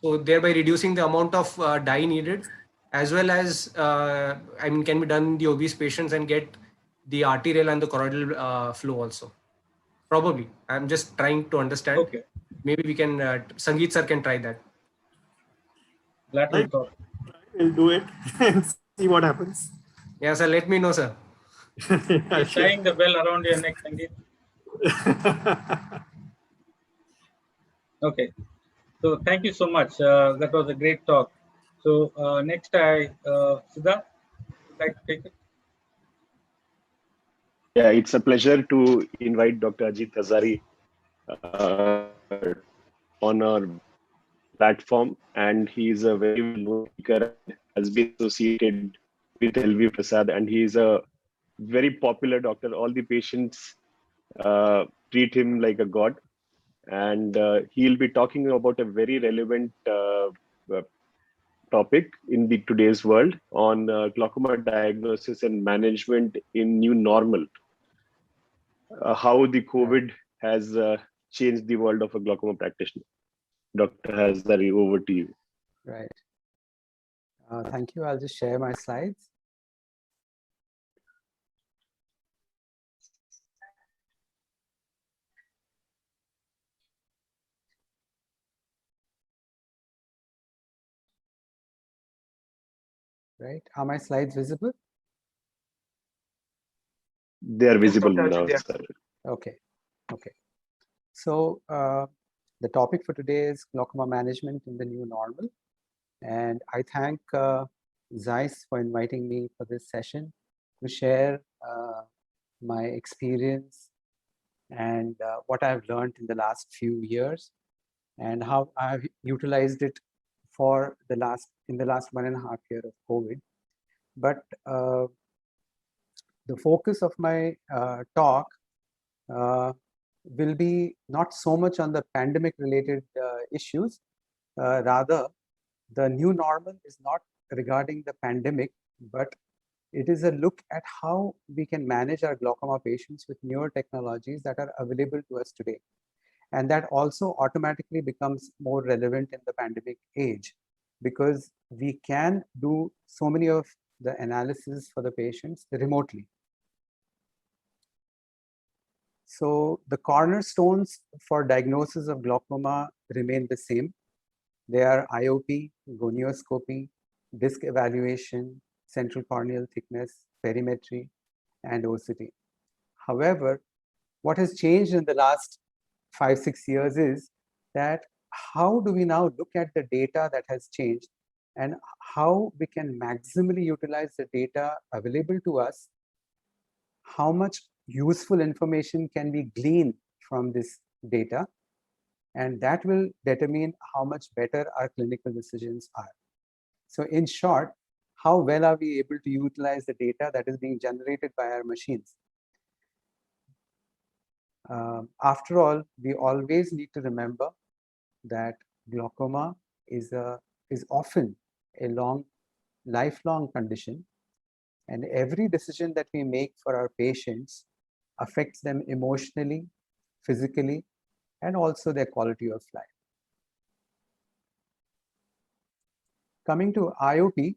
So thereby reducing the amount of dye needed, as well as can be done in the obese patients and get the arterial and the choroidal flow also. Probably. I'm just trying to understand. Okay. Maybe we can, Sangeet sir can try that. Lateral thought. We'll do it and see what happens. Yeah, sir, let me know, sir. Yeah, You're sure. tying the bell around your neck, Sangeet. Okay. So thank you so much. That was a great talk. So next, Siddharth, would like to take it. Yeah, it's a pleasure to invite Dr. Ajit Hazari on our platform, and he is a very well-known speaker, has been associated with LV Prasad, and he is a very popular doctor. All the patients treat him like a god, and he'll be talking about a very relevant topic in the today's world on glaucoma diagnosis and management in new normal. How the COVID has changed the world of a glaucoma practitioner. Dr. Hazari, over to you. Right. Thank you. I'll just share my slides. Right. Are my slides visible? They are visible Dr. now, Ajit, yeah. sir. Okay. Okay. So the topic for today is glaucoma management in the new normal. And I thank Zeiss for inviting me for this session to share my experience and what I've learned in the last few years and how I've utilized it for the last 1.5 years of COVID. But the focus of my talk will be not so much on the pandemic related issues, rather the new normal is not regarding the pandemic, but it is a look at how we can manage our glaucoma patients with newer technologies that are available to us today. And that also automatically becomes more relevant in the pandemic age, because we can do so many of the analysis for the patients remotely. So the cornerstones for diagnosis of glaucoma remain the same. They are IOP, gonioscopy, disc evaluation, central corneal thickness, perimetry, and OCT. However, what has changed in the last 5-6 years is that how do we now look at the data that has changed and how we can maximally utilize the data available to us, how much useful information can we glean from this data, and that will determine how much better our clinical decisions are. So in short, how well are we able to utilize the data that is being generated by our machines? After all, we always need to remember that glaucoma is often a lifelong condition, and every decision that we make for our patients affects them emotionally, physically, and also their quality of life. Coming to IOP,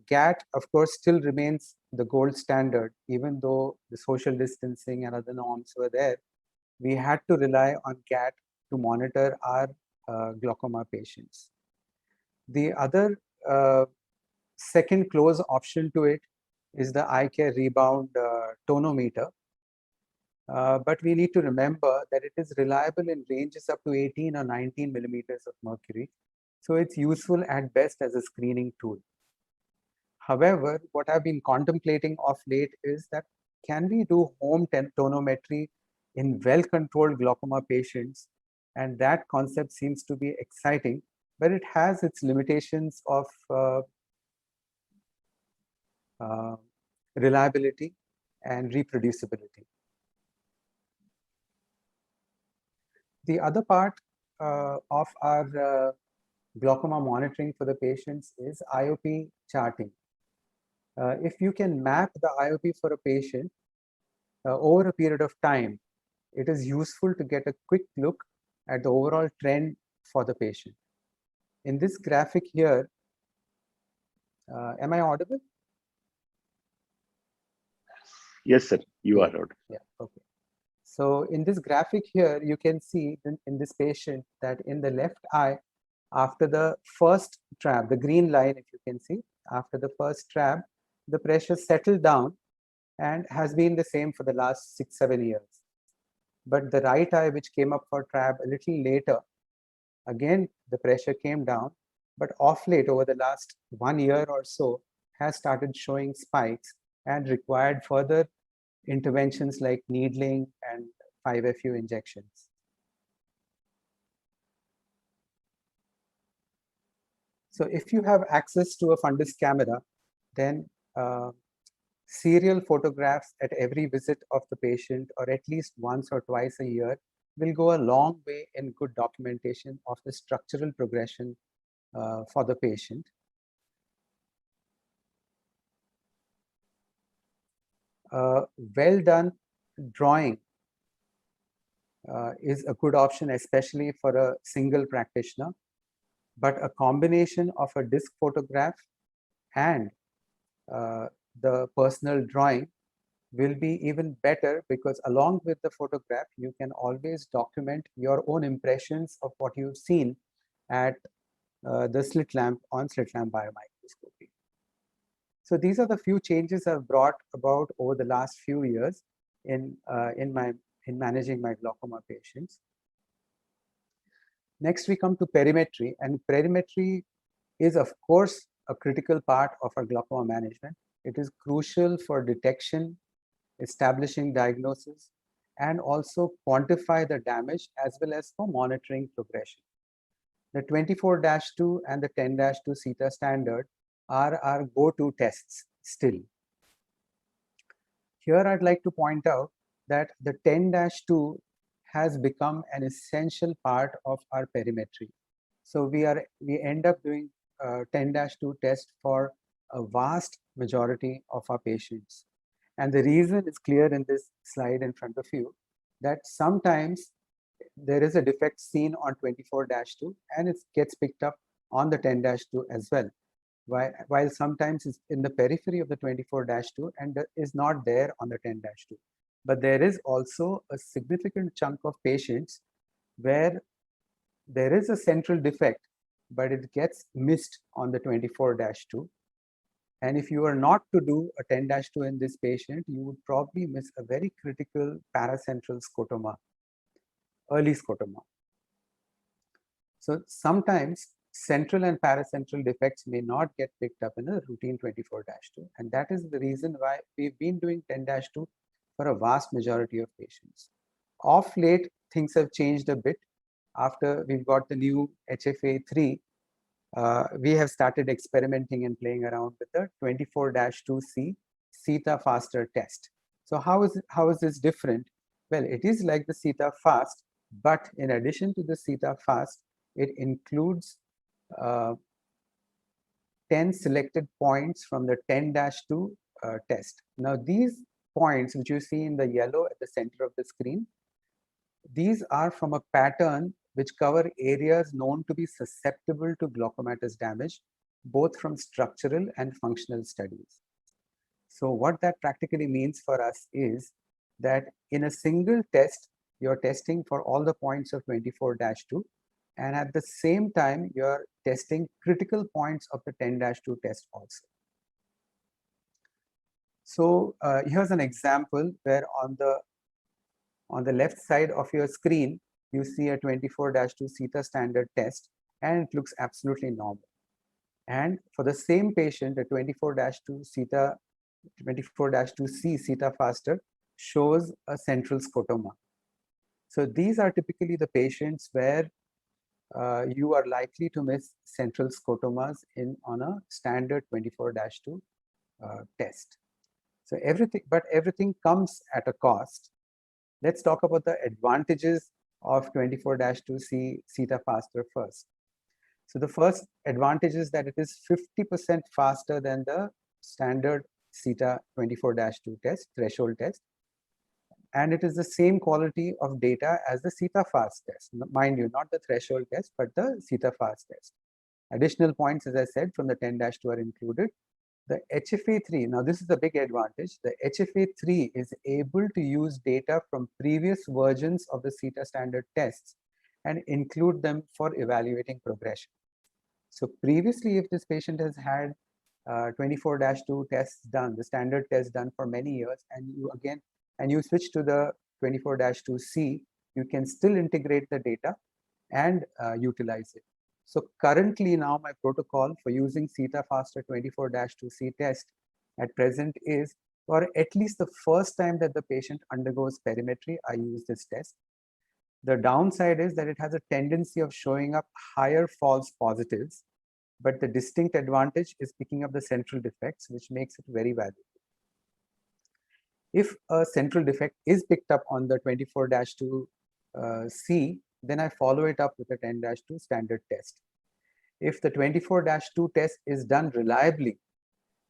GAT, of course, still remains the gold standard. Even though the social distancing and other norms were there, we had to rely on GAT to monitor our glaucoma patients. The other second close option to it is the eye care rebound tonometer. But we need to remember that it is reliable in ranges up to 18 or 19 millimeters of mercury. So it's useful at best as a screening tool. However, what I've been contemplating of late is that can we do home tonometry in well-controlled glaucoma patients? And that concept seems to be exciting, but it has its limitations of reliability and reproducibility. The other part of our glaucoma monitoring for the patients is IOP charting. If you can map the IOP for a patient over a period of time, it is useful to get a quick look at the overall trend for the patient. In this graphic here, am I audible? Yes, sir, you are audible. Yeah, okay. So in this graphic here, you can see in this patient that in the left eye, after the first trab, the green line, if you can see, after the first trab, the pressure settled down and has been the same for the last 6-7 years. But the right eye, which came up for trab a little later, again, the pressure came down, but off late over the last 1 year or so has started showing spikes and required further interventions like needling and 5-FU injections. So if you have access to a fundus camera, then serial photographs at every visit of the patient, or at least once or twice a year, will go a long way in good documentation of the structural progression for the patient. Well done drawing is a good option, especially for a single practitioner, but a combination of a disc photograph and the personal drawing will be even better, because along with the photograph, you can always document your own impressions of what you've seen at the slit lamp on slit lamp biomicroscopy. So these are the few changes I've brought about over the last few years in managing my glaucoma patients. Next, we come to perimetry, and perimetry is, of course, a critical part of our glaucoma management. It is crucial for detection, establishing diagnosis, and also quantify the damage, as well as for monitoring progression. The 24-2 and the 10-2 CETA standard are our go-to tests still. Here I'd like to point out that the 10-2 has become an essential part of our perimetry. So we end up doing 10-2 test for a vast majority of our patients. And the reason is clear in this slide in front of you, that sometimes there is a defect seen on 24-2 and it gets picked up on the 10-2 as well. While sometimes it's in the periphery of the 24-2 and is not there on the 10-2. But there is also a significant chunk of patients where there is a central defect, but it gets missed on the 24-2. And if you are not to do a 10-2 in this patient, you would probably miss a very critical paracentral scotoma, early scotoma. So sometimes central and paracentral defects may not get picked up in a routine 24-2. And that is the reason why we've been doing 10-2 for a vast majority of patients. Of late, things have changed a bit. After we've got the new HFA3, we have started experimenting and playing around with the 24-2C CETA faster test. So how is this different? Well, it is like the CETA fast, but in addition to the CETA fast, it includes 10 selected points from the 10-2 test. Now, these points, which you see in the yellow at the center of the screen, these are from a pattern which cover areas known to be susceptible to glaucomatous damage, both from structural and functional studies. So what that practically means for us is that in a single test, you're testing for all the points of 24-2, and at the same time, you're testing critical points of the 10-2 test also. So here's an example where on the left side of your screen, you see a 24-2 CETA standard test, and it looks absolutely normal. And for the same patient, a 24-2 CETA, 24-2C CETA faster shows a central scotoma. So these are typically the patients where you are likely to miss central scotomas on a standard 24-2 test. So everything comes at a cost. Let's talk about the advantages of 24-2C CETA faster first. So the first advantage is that it is 50% faster than the standard CETA 24-2 test, threshold test. And it is the same quality of data as the CETA fast test. Mind you, not the threshold test, but the CETA fast test. Additional points, as I said, from the 10-2 are included. The HFA3, now this is a big advantage. The HFA3 is able to use data from previous versions of the CETA standard tests and include them for evaluating progression. So previously, if this patient has had 24-2 tests done, the standard test done for many years, and you switch to the 24-2C, you can still integrate the data and utilize it. So currently now my protocol for using CETA faster 24-2C test at present is for at least the first time that the patient undergoes perimetry, I use this test. The downside is that it has a tendency of showing up higher false positives, but the distinct advantage is picking up the central defects, which makes it very valuable. If a central defect is picked up on the 24-2C, then I follow it up with a 10-2 standard test. If the 24-2 test is done reliably,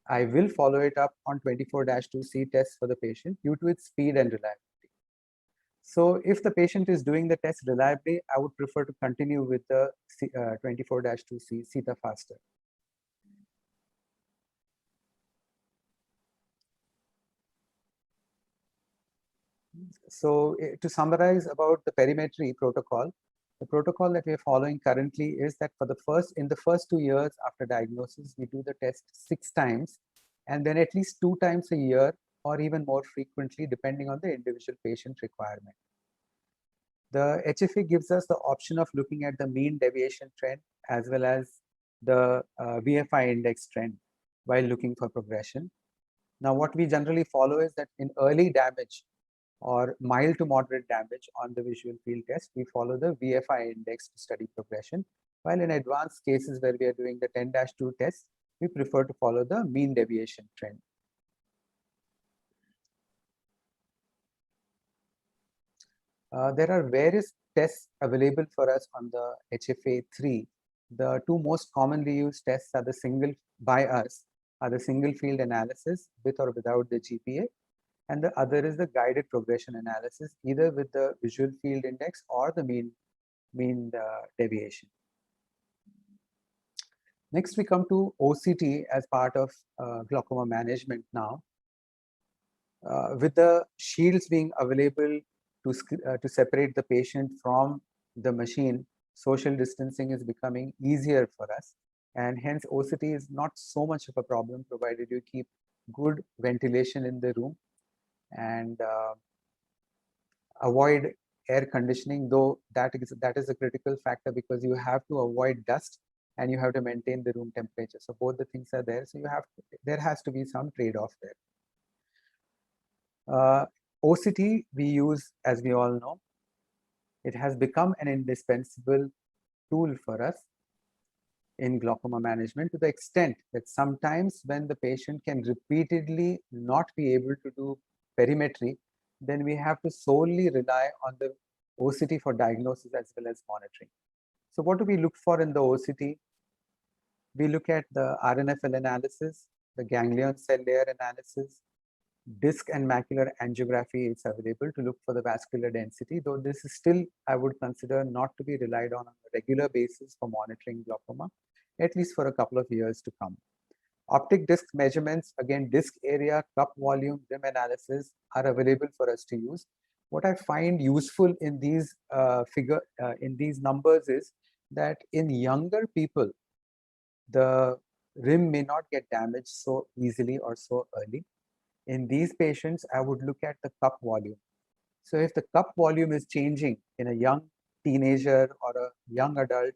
I will follow it up on 24-2C test for the patient due to its speed and reliability. So if the patient is doing the test reliably, I would prefer to continue with the 24-2C CETA faster. So to summarize about the perimetry protocol, the protocol that we are following currently is that in the first 2 years after diagnosis, we do the test 6 times, and then at least 2 times a year or even more frequently, depending on the individual patient requirement. The HFA gives us the option of looking at the mean deviation trend as well as the VFI index trend while looking for progression. Now, what we generally follow is that in early damage or mild to moderate damage on the visual field test, we follow the VFI index to study progression, while in advanced cases where we are doing the 10-2 test, we prefer to follow the mean deviation trend. There are various tests available for us on the HFA3. The 2 most commonly used tests are the single field analysis with or without the GPA, and the other is the guided progression analysis, either with the visual field index or the mean deviation. Next, we come to OCT as part of glaucoma management now. With the shields being available to separate the patient from the machine, social distancing is becoming easier for us, and hence OCT is not so much of a problem provided you keep good ventilation in the room and avoid air conditioning, though that is a critical factor because you have to avoid dust and you have to maintain the room temperature. So both the things are there. So there has to be some trade-off there. OCT we use, as we all know, it has become an indispensable tool for us in glaucoma management to the extent that sometimes when the patient can repeatedly not be able to do perimetry, then we have to solely rely on the OCT for diagnosis as well as monitoring. So what do we look for in the OCT? We look at the RNFL analysis, the ganglion cell layer analysis, disc and macular angiography is available to look for the vascular density, though this is still, I would consider, not to be relied on a regular basis for monitoring glaucoma, at least for a couple of years to come. Optic disc measurements, again, disc area, cup volume, rim analysis are available for us to use. What I find useful in these in these numbers is that in younger people, the rim may not get damaged so easily or so early. In these patients, I would look at the cup volume. So if the cup volume is changing in a young teenager or a young adult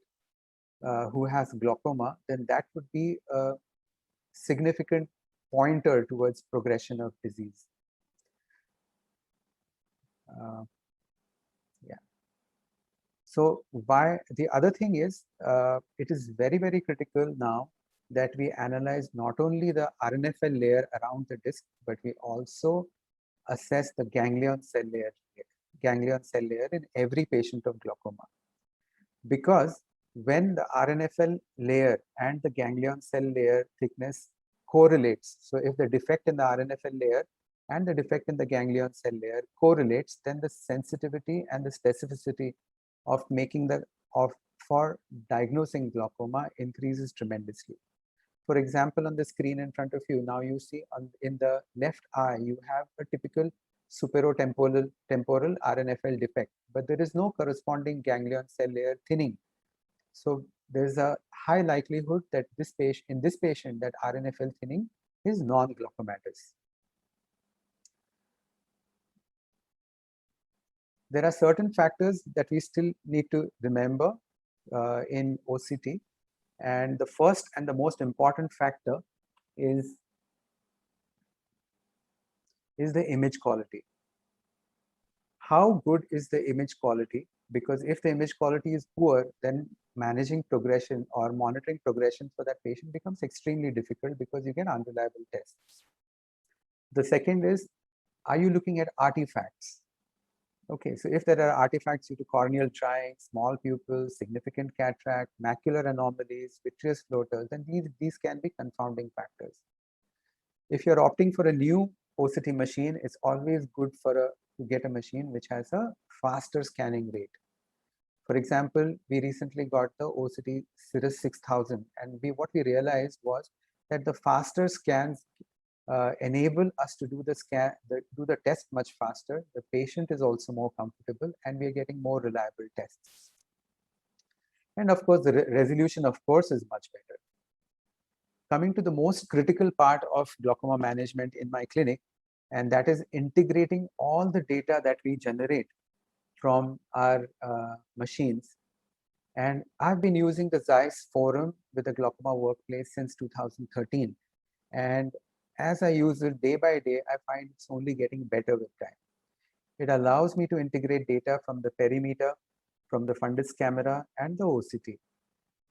who has glaucoma, then that would be a significant pointer towards progression of disease. Yeah. So the other thing is, it is very, very critical now that we analyze not only the RNFL layer around the disc, but we also assess the ganglion cell layer in every patient of glaucoma. Because when the RNFL layer and the ganglion cell layer thickness correlates, so if the defect in the RNFL layer and the defect in the ganglion cell layer correlates, then the sensitivity and the specificity of for diagnosing glaucoma increases tremendously. For example, on the screen in front of you, now you see in the left eye, you have a typical superotemporal RNFL defect, but there is no corresponding ganglion cell layer thinning. So there's a high likelihood that in this patient that RNFL thinning is non-glaucomatous. There are certain factors that we still need to remember in OCT. And the first and the most important factor is the image quality. How good is the image quality? Because if the image quality is poor, then managing progression or monitoring progression for that patient becomes extremely difficult because you get unreliable tests. The second is, are you looking at artifacts? Okay, so if there are artifacts due to corneal trying, small pupils, significant cataract, macular anomalies, vitreous floaters, then these can be confounding factors. If you're opting for a new OCT machine, it's always good to get a machine which has a faster scanning rate. For example, we recently got the OCT Cirrus 6000, and what we realized was that the faster scans enable us to do the test much faster. The patient is also more comfortable, and we are getting more reliable tests. And of course, the resolution, of course, is much better. Coming to the most critical part of glaucoma management in my clinic, and that is integrating all the data that we generate from our machines. And I've been using the Zeiss Forum with the Glaucoma Workplace since 2013. And as I use it day by day, I find it's only getting better with time. It allows me to integrate data from the perimeter, from the fundus camera, and the OCT.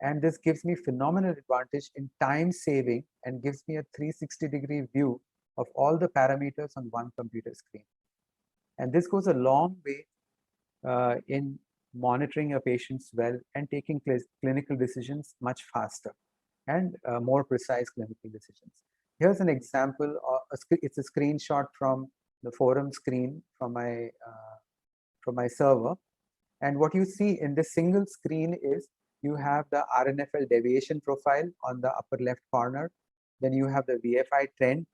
And this gives me phenomenal advantage in time saving and gives me a 360-degree view of all the parameters on one computer screen. And this goes a long way in monitoring a patient's well and taking clinical decisions much faster and more precise clinical decisions. Here's an example. It's a screenshot from the forum screen from my server. And what you see in this single screen is you have the RNFL deviation profile on the upper left corner. Then you have the VFI trend.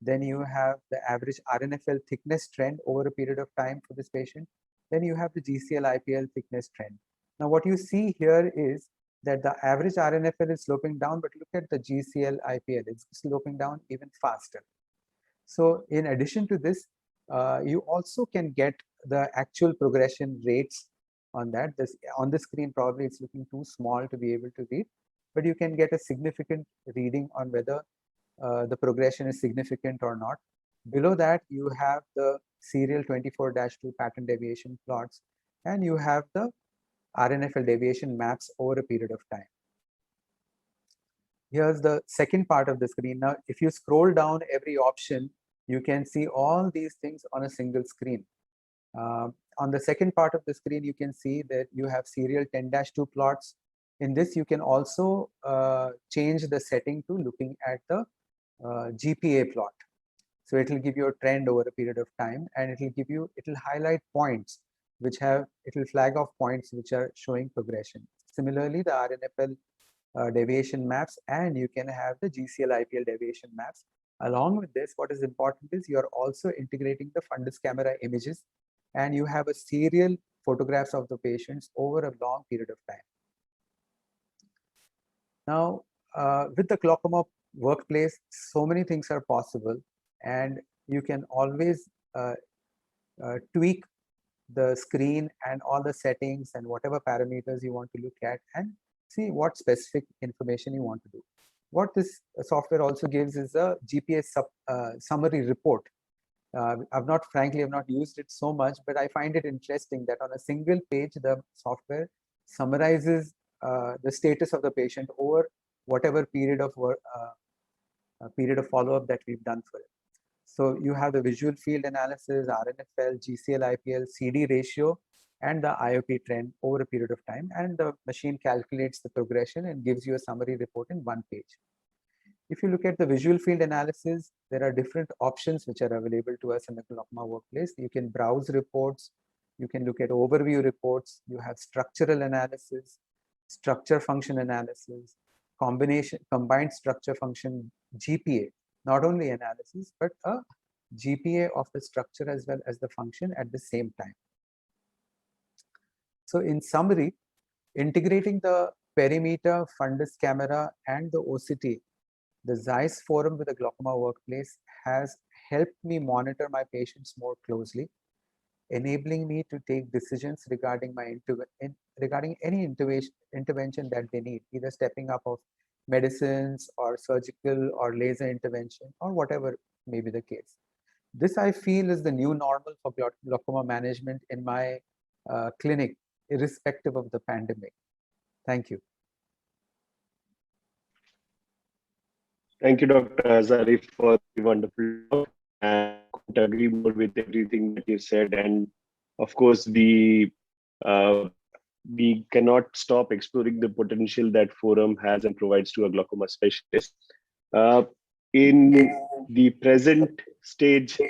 Then you have the average RNFL thickness trend over a period of time for this patient. Then you have the GCL-IPL thickness trend. Now what you see here is that the average RNFL is sloping down, but look at the GCL-IPL, it's sloping down even faster. So in addition to this, you also can get the actual progression rates on that. On the screen, probably it's looking too small to be able to read, but you can get a significant reading on whether the progression is significant or not. Below that, you have the serial 24-2 pattern deviation plots, and you have the RNFL deviation maps over a period of time. Here's the second part of the screen. Now, if you scroll down every option, You can see all these things on a single screen. On the second part of the screen, you can see that you have serial 10-2 plots. In this, you can also change the setting to looking at the GPA plot. So it will give you a trend over a period of time, and it will highlight points which have, it will flag off points which are showing progression. Similarly, the RNFL deviation maps, and you can have the GCL IPL deviation maps. Along with this, what is important is you are also integrating the fundus camera images, and you have a serial photographs of the patients over a long period of time. Now, with the glaucoma workplace, so many things are possible, and you can always tweak the screen and all the settings and whatever parameters you want to look at and see what specific information you want to do. What this software also gives is a GPS summary report. Frankly, I've not used it so much, but I find it interesting that on a single page, the software summarizes the status of the patient over whatever period of follow-up that we've done for it. So you have the visual field analysis, RNFL, GCL, IPL, CD ratio, and the IOP trend over a period of time. And the machine calculates the progression and gives you a summary report in one page. If you look at the visual field analysis, there are different options which are available to us in the glaucoma workplace. You can browse reports, you can look at overview reports, you have structural analysis, structure function analysis, combined structure function GPA, not only analysis, but a GPA of the structure as well as the function at the same time. So in summary, integrating the perimeter, fundus camera, and the OCT, the Zeiss Forum with the glaucoma workplace has helped me monitor my patients more closely, enabling me to take decisions regarding any intervention that they need, either stepping up of medicines or surgical or laser intervention or whatever may be the case. This, I feel, is the new normal for glaucoma management in my clinic, irrespective of the pandemic. Thank you. Thank you, Dr. Azari, for the wonderful talk. I couldn't agree more with everything that you said. And of course, we cannot stop exploring the potential that Forum has and provides to a glaucoma specialist. In the present stage,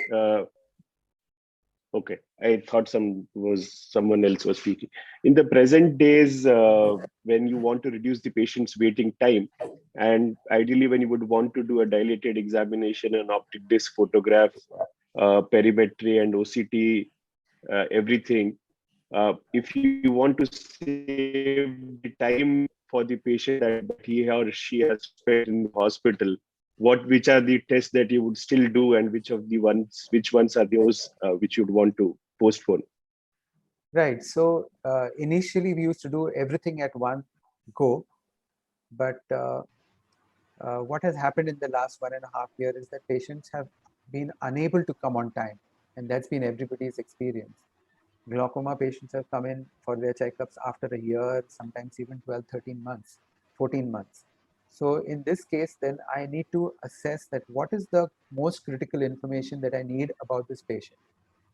okay, I thought someone else was speaking. In the present days, when you want to reduce the patient's waiting time, and ideally when you would want to do a dilated examination, an optic disc photograph, perimetry and OCT, everything, if you want to save the time for the patient that he or she has spent in the hospital, which are the tests that you would still do, and which ones are those which you'd want to postpone? Right. So initially we used to do everything at one go, but what has happened in the last 1.5 years is that patients have been unable to come on time, and that's been everybody's experience. Glaucoma patients have come in for their checkups after a year, sometimes even 12, 13 months, 14 months. So in this case, then I need to assess that what is the most critical information that I need about this patient,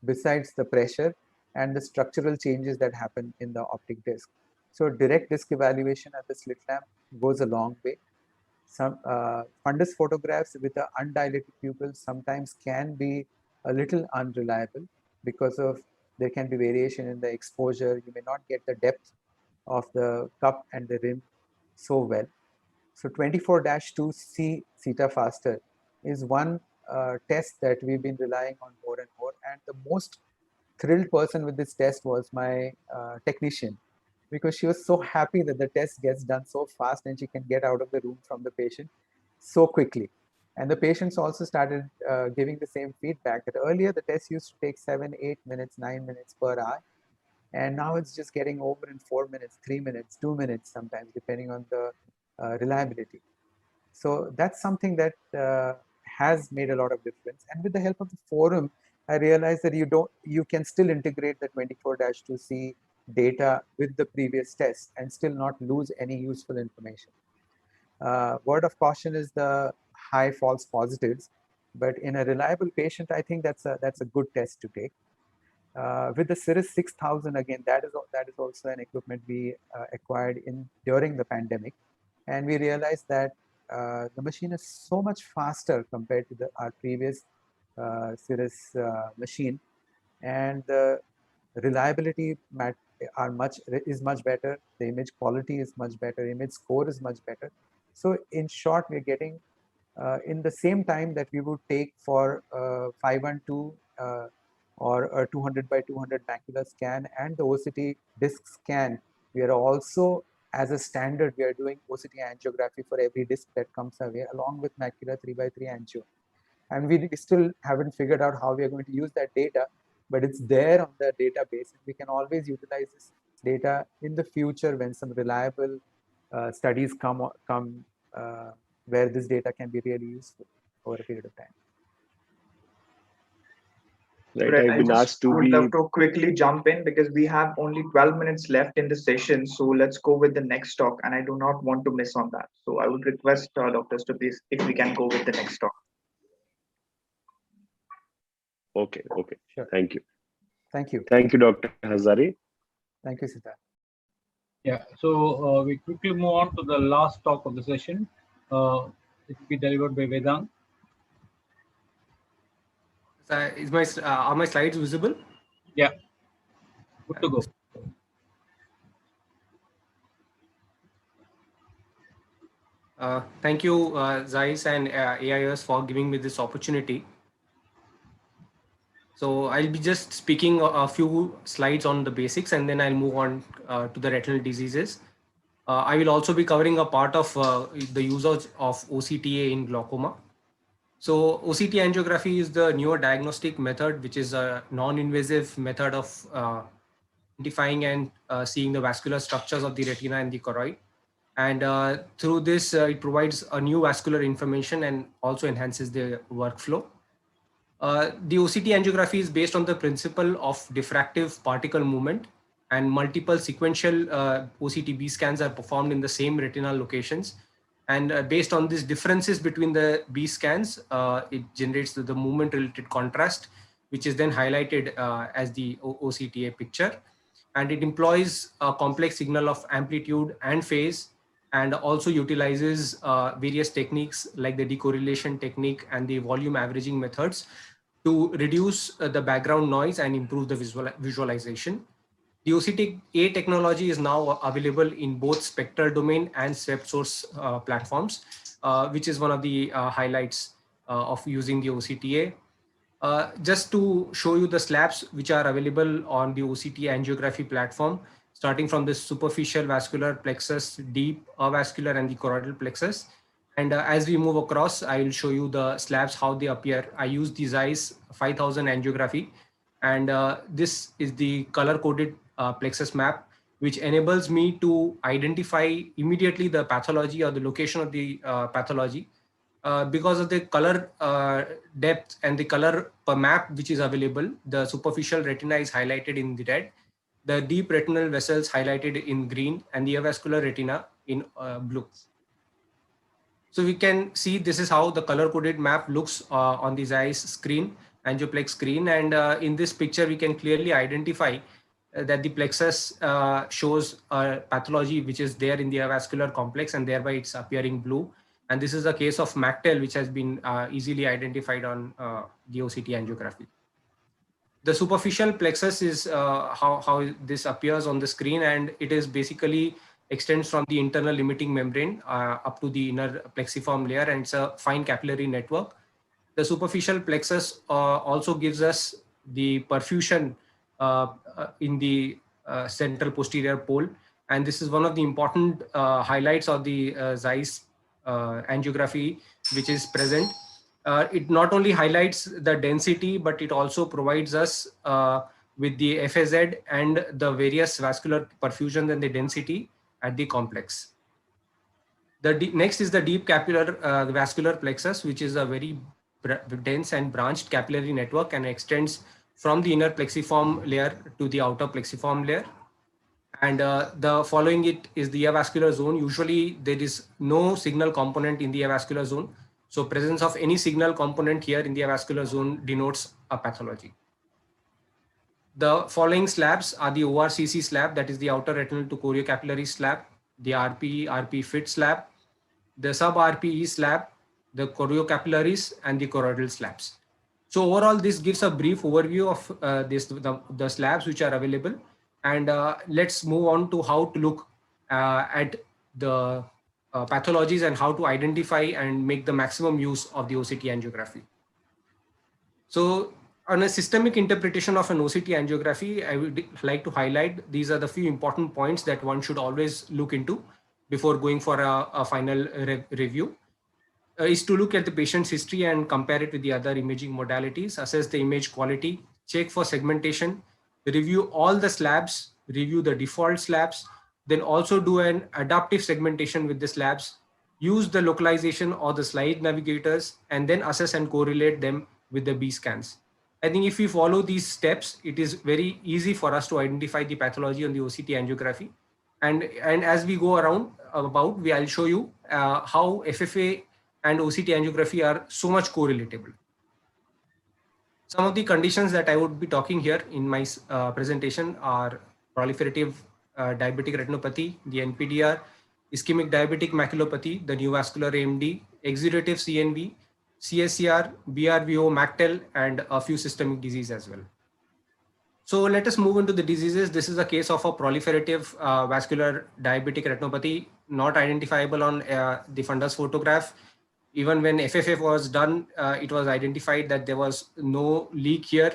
besides the pressure and the structural changes that happen in the optic disc. So direct disc evaluation at the slit lamp goes a long way. Some fundus photographs with the undilated pupils sometimes can be a little unreliable because of there can be variation in the exposure. You may not get the depth of the cup and the rim so well. So 24-2C CETA Faster is one test that we've been relying on more and more. And the most thrilled person with this test was my technician, because she was so happy that the test gets done so fast and she can get out of the room from the patient so quickly. And the patients also started giving the same feedback that earlier the test used to take 7, 8 minutes, 9 minutes per hour. And now it's just getting over in 4 minutes, 3 minutes, 2 minutes sometimes, depending on the reliability. So that's something that has made a lot of difference. And with the help of the forum, I realized that you can still integrate the 24-2C data with the previous test and still not lose any useful information. Word of caution is the high false positives. But in a reliable patient, I think that's a good test to take. With the Cirrus 6000, again, that is also an equipment we acquired during the pandemic, and we realized that the machine is so much faster compared to our previous Cirrus machine, and the reliability is much better. The image quality is much better. Image score is much better. So in short, we're getting in the same time that we would take for 512 or a 200 by 200 macular scan and the OCT disc scan. We are also, as a standard, we are doing OCT angiography for every disc that comes our way, along with macular 3x3 angio. And we still haven't figured out how we are going to use that data, but it's there on the database. We can always utilize this data in the future when some reliable studies come where this data can be really useful over a period of time. Right, Right, I've been asked to would be. love to quickly jump in because we have only 12 minutes left in the session. So let's go with the next talk, and I do not want to miss on that. So I would request doctors to please, if we can go with the next talk. Okay. Sure. Thank you. Thank you. Thank you, Dr. Hazare. Thank you, Siddharth. Yeah, so we quickly move on to the last talk of the session. It will be delivered by Vedant. Are my slides visible? Yeah, good to go. Thank you, Zeiss and AIS for giving me this opportunity. So I'll be just speaking a few slides on the basics, and then I'll move on to the retinal diseases. I will also be covering a part of the usage of OCTA in glaucoma. So OCT angiography is the newer diagnostic method, which is a non-invasive method of identifying and seeing the vascular structures of the retina and the choroid. And through this, it provides a new vascular information and also enhances the workflow. The OCT angiography is based on the principle of diffractive particle movement, and multiple sequential OCT-B scans are performed in the same retinal locations. And based on these differences between the B scans, it generates the movement-related contrast, which is then highlighted as the OCTA picture. And it employs a complex signal of amplitude and phase, and also utilizes various techniques like the decorrelation technique and the volume averaging methods to reduce the background noise and improve the visualization. The OCTA technology is now available in both spectral domain and swept source platforms, which is one of the highlights of using the OCTA. Just to show you the slabs which are available on the OCT angiography platform, starting from the superficial vascular plexus, deep avascular, and the choroidal plexus. And as we move across, I will show you the slabs, how they appear. I use the Zeiss 5000 angiography, and this is the color-coded plexus map, which enables me to identify immediately the pathology or the location of the pathology. Because of the color depth and the color per map which is available, the superficial retina is highlighted in the red, the deep retinal vessels highlighted in green, and the avascular retina in blue. So we can see this is how the color-coded map looks on the Zeiss screen, Angioplex screen, and in this picture we can clearly identify that the plexus shows a pathology which is there in the avascular complex, and thereby it's appearing blue. And this is a case of MACTEL, which has been easily identified on the OCT angiography. The superficial plexus is how this appears on the screen, and it is basically extends from the internal limiting membrane up to the inner plexiform layer, and it's a fine capillary network. The superficial plexus also gives us the perfusion in the central posterior pole, and this is one of the important highlights of the Zeiss angiography which is present. It not only highlights the density, but it also provides us with the FAZ and the various vascular perfusion and the density at the complex. Next is the deep capillary vascular plexus, which is a very dense and branched capillary network and extends from the inner plexiform layer to the outer plexiform layer. And the following it is the avascular zone. Usually there is no signal component in the avascular zone. So presence of any signal component here in the avascular zone denotes a pathology. The following slabs are the ORCC slab, that is the outer retinal to choriocapillary slab, the RPE fit slab, the sub-RPE slab, the choriocapillaries, and the choroidal slabs. So overall, this gives a brief overview of the slabs which are available. And let's move on to how to look at the pathologies and how to identify and make the maximum use of the OCT angiography. So on a systemic interpretation of an OCT angiography, I would like to highlight these are the few important points that one should always look into before going for a final review. Is to look at the patient's history and compare it with the other imaging modalities, assess the image quality, check for segmentation, review all the slabs, review the default slabs, then also do an adaptive segmentation with the slabs, use the localization or the slide navigators, and then assess and correlate them with the B scans. I think if we follow these steps, it is very easy for us to identify the pathology on the OCT angiography. And as we go around I'll show you how FFA and OCT angiography are so much correlatable. Some of the conditions that I would be talking here in my presentation are proliferative diabetic retinopathy, the NPDR, ischemic diabetic maculopathy, the neovascular AMD, exudative CNV, CSCR, BRVO, MACTEL, and a few systemic disease as well. So let us move into the diseases. This is a case of a proliferative vascular diabetic retinopathy, not identifiable on the fundus photograph. Even when FFF was done, it was identified that there was no leak here.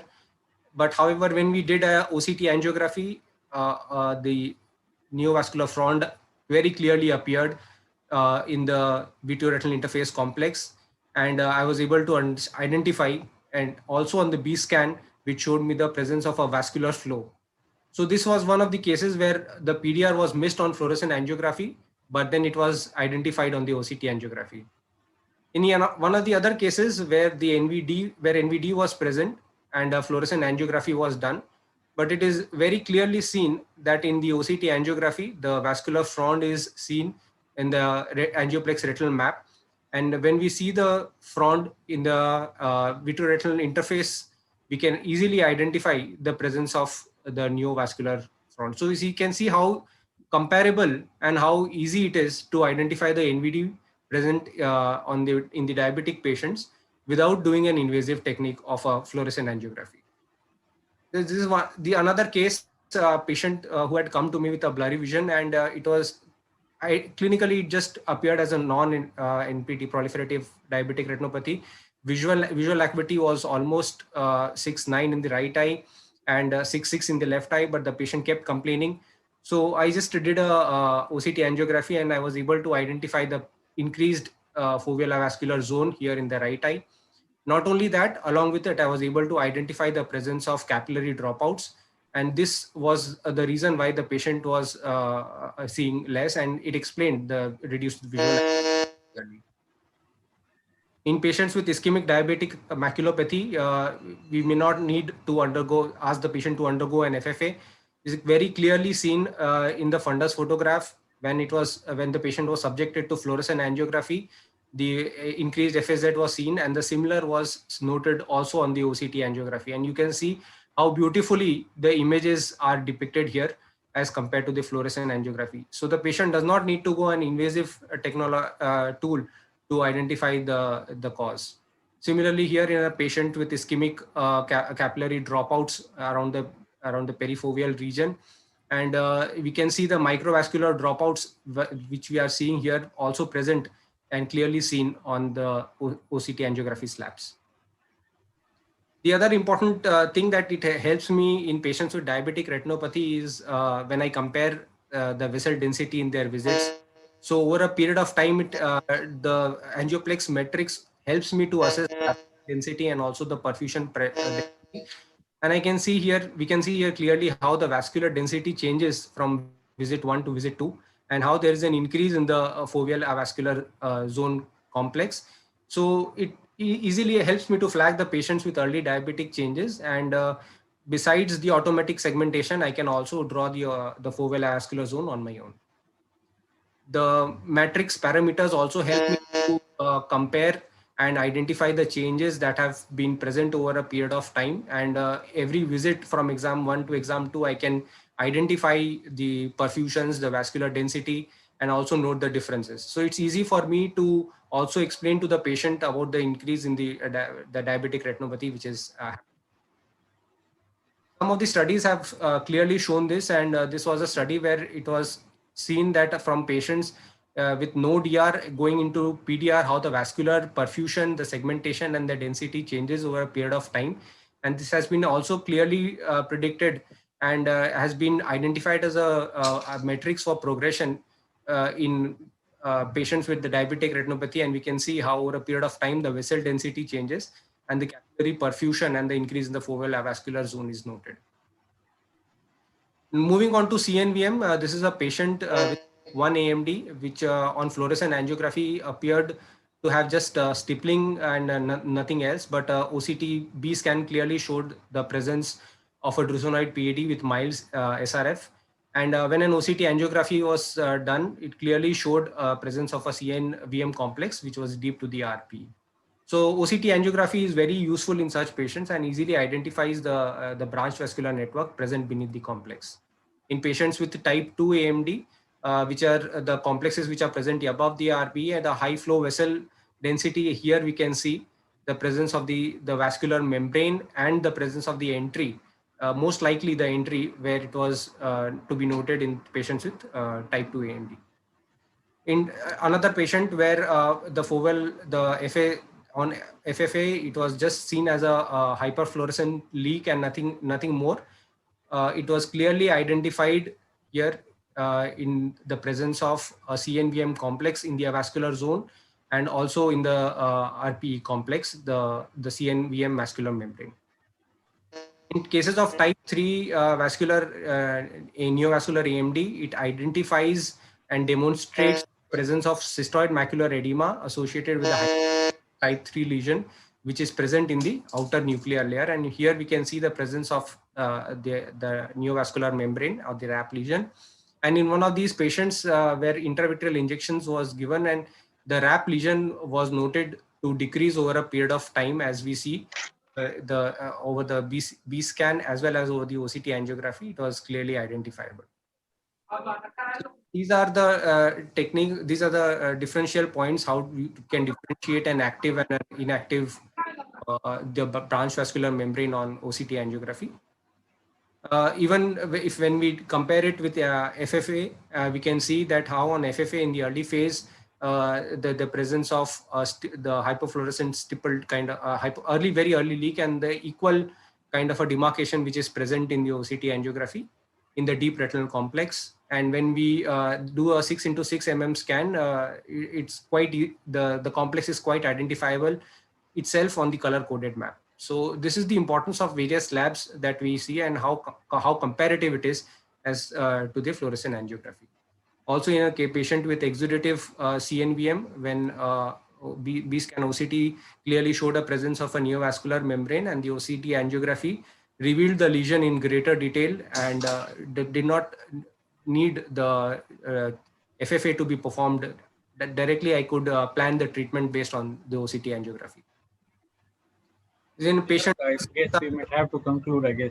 But however, when we did a OCT angiography, the neovascular frond very clearly appeared in the vitreoretinal interface complex. And I was able to identify, and also on the B scan, which showed me the presence of a vascular flow. So this was one of the cases where the PDR was missed on fluorescent angiography, but then it was identified on the OCT angiography. In one of the other cases where the NVD was present and a fluorescent angiography was done, but it is very clearly seen that in the OCT angiography, the vascular frond is seen in the angioplex retinal map. And when we see the frond in the vitreoretinal interface, we can easily identify the presence of the neovascular frond. So you can see how comparable and how easy it is to identify the NVD present in the diabetic patients without doing an invasive technique of a fluorescent angiography. This is another case, patient who had come to me with a blurry vision, and clinically it just appeared as a non-NPT proliferative diabetic retinopathy. Visual acuity was almost 6.9 in the right eye and 6.6 in the left eye, but the patient kept complaining. So I just did a OCT angiography, and I was able to identify the increased foveal avascular zone here in the right eye. Not only that, along with it, I was able to identify the presence of capillary dropouts. And this was the reason why the patient was seeing less, and it explained the reduced visual acuity. In patients with ischemic diabetic maculopathy, we may not need to ask the patient to undergo an FFA. It's very clearly seen in the fundus photograph when the patient was subjected to fluorescent angiography. The increased FSZ was seen, and the similar was noted also on the OCT angiography. And you can see how beautifully the images are depicted here as compared to the fluorescent angiography. So the patient does not need to go an invasive tool to identify the cause. Similarly, here in a patient with ischemic capillary dropouts around the perifoveal region, and we can see the microvascular dropouts which we are seeing here also present and clearly seen on the OCT angiography slabs. The other important thing that it helps me in patients with diabetic retinopathy is when I compare the vessel density in their visits. So over a period of time, the angioplex metrics helps me to assess density and also the perfusion density. And we can see here clearly how the vascular density changes from visit 1 to visit 2, and how there is an increase in the foveal avascular zone complex. So it easily helps me to flag the patients with early diabetic changes. And besides the automatic segmentation, I can also draw the foveal avascular zone on my own. The matrix parameters also help me to compare and identify the changes that have been present over a period of time. And every visit from exam 1 to exam 2, I can identify the perfusions, the vascular density, and also note the differences. So it's easy for me to also explain to the patient about the increase in the diabetic retinopathy, which is some of the studies have clearly shown this, and this was a study where it was seen that from patients with no DR going into PDR, how the vascular perfusion, the segmentation, and the density changes over a period of time. And this has been also clearly predicted and has been identified as a metrics for progression in patients with the diabetic retinopathy. And we can see how over a period of time, the vessel density changes and the capillary perfusion and the increase in the foveal avascular zone is noted. Moving on to CNVM, this is a patient with 1 AMD, which on fluorescent angiography appeared to have just stippling and nothing else, but OCT B scan clearly showed the presence of a drusenoid PAD with mild SRF. And when an OCT angiography was done, it clearly showed presence of a CNVM complex, which was deep to the RP. So OCT angiography is very useful in such patients and easily identifies the branch vascular network present beneath the complex. In patients with type 2 AMD, which are the complexes which are present above the RPE and the high flow vessel density, here we can see the presence of the vascular membrane and the presence of the entry, most likely the entry where it was to be noted in patients with type 2 AMD. In another patient where the foveal, the FA on FFA, it was just seen as a hyperfluorescent leak and nothing more. It was clearly identified here in the presence of a CNVM complex in the avascular zone and also in the RPE complex, the CNVM vascular membrane. In cases of type 3 neovascular AMD, it identifies and demonstrates presence of cystoid macular edema associated with the type 3 lesion, which is present in the outer nuclear layer. And here we can see the presence of the neovascular membrane or the RAP lesion. And in one of these patients where intravitreal injections was given and the RAP lesion was noted to decrease over a period of time, as we see over the B scan as well as over the OCT angiography, it was clearly identifiable. These are the these are the differential points, how you can differentiate an active and an inactive the branch vascular membrane on OCT angiography. Even if when we compare it with FFA, we can see that how on FFA in the early phase, the presence of the hypofluorescent stippled kind of very early leak and the equal kind of a demarcation which is present in the OCT angiography in the deep retinal complex. And when we do a 6 into 6 mm scan, it's quite the complex is quite identifiable itself on the color coded map. So this is the importance of various labs that we see and how comparative it is as to the fluorescent angiography. Also in a patient with exudative CNVM, when B-scan OCT clearly showed a presence of a neovascular membrane and the OCT angiography revealed the lesion in greater detail and did not need the FFA to be performed. That directly I could plan the treatment based on the OCT angiography. In patient, I guess we might have to conclude, I guess.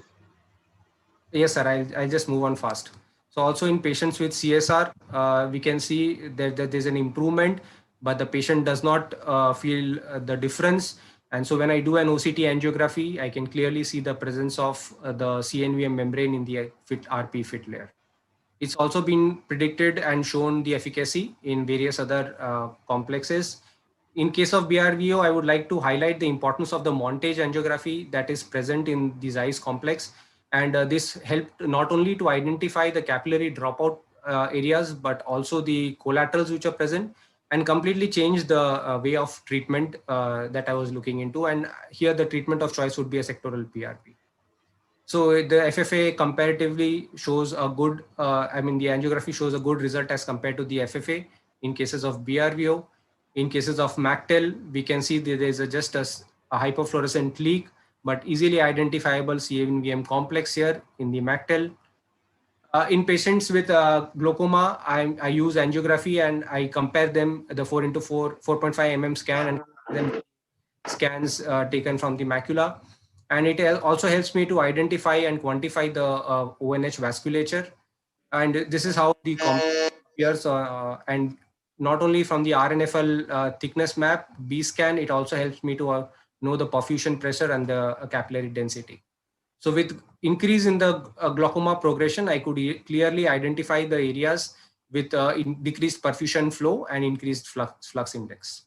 Yes, sir. I'll just move on fast. So also in patients with CSR, we can see that there's an improvement, but the patient does not feel the difference. And so when I do an OCT angiography, I can clearly see the presence of the CNVM membrane in the RP fit layer. It's also been predicted and shown the efficacy in various other complexes. In case of BRVO, I would like to highlight the importance of the montage angiography that is present in the Zeiss complex. And this helped not only to identify the capillary dropout areas, but also the collaterals which are present and completely changed the way of treatment that I was looking into. And here the treatment of choice would be a sectoral PRP. So the FFA comparatively shows a good, the angiography shows a good result as compared to the FFA in cases of BRVO. In cases of MACTEL, we can see that there is just a hypofluorescent leak, but easily identifiable CNVM complex here in the MACTEL. In patients with glaucoma, I use angiography and I compare them the 4x4, 4.5 mm scan and them scans taken from the macula. And it also helps me to identify and quantify the ONH vasculature. And this is how the appears, and not only from the RNFL thickness map, B-scan, it also helps me to know the perfusion pressure and the capillary density. So with increase in the glaucoma progression, I could clearly identify the areas with decreased perfusion flow and increased flux index.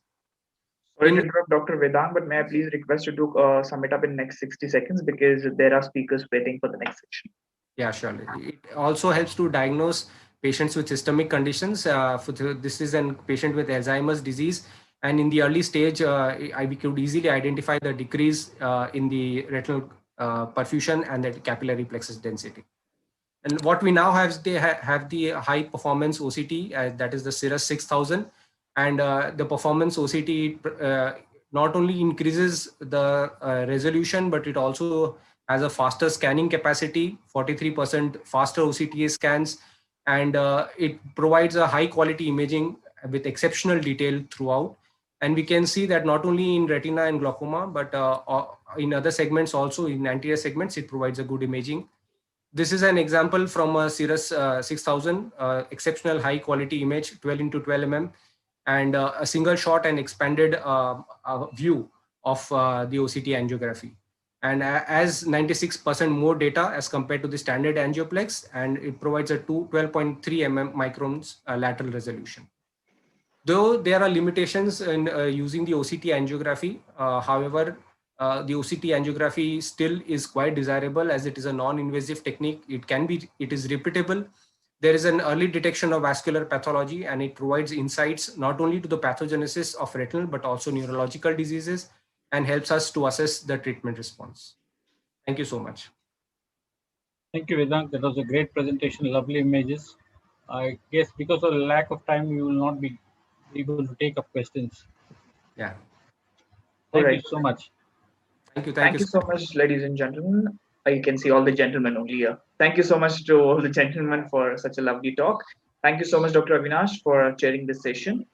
Sorry to interrupt, Dr. Vedant, but may I please request you to sum it up in next 60 seconds because there are speakers waiting for the next section. Yeah, surely. It also helps to diagnose patients with systemic conditions. This is a patient with Alzheimer's disease. And in the early stage, we could easily identify the decrease in the retinal perfusion and the capillary plexus density. And what we now have is they have the high performance OCT, that is the Cirrus 6000. And the performance OCT not only increases the resolution, but it also has a faster scanning capacity, 43% faster OCTA scans, and it provides a high quality imaging with exceptional detail throughout. And we can see that not only in retina and glaucoma, but in other segments also, in anterior segments, it provides a good imaging. This is an example from a Cirrus 6000, exceptional high quality image, 12 into 12 mm, and a single shot and expanded view of the OCT angiography. And as 96% more data as compared to the standard angioplex, and it provides a 12.3 mm microns lateral resolution. Though there are limitations in using the OCT angiography, however, the OCT angiography still is quite desirable as it is a non-invasive technique. It is repeatable. There is an early detection of vascular pathology, and it provides insights not only to the pathogenesis of retinal, but also neurological diseases, and helps us to assess the treatment response. Thank you so much. Thank you, Vedant. That was a great presentation, lovely images. I guess because of the lack of time, you will not be able to take up questions. Yeah. Thank you so much. Thank you so much, ladies and gentlemen. You can see all the gentlemen only here. Thank you so much to all the gentlemen for such a lovely talk. Thank you so much, Dr. Avinash, for chairing this session.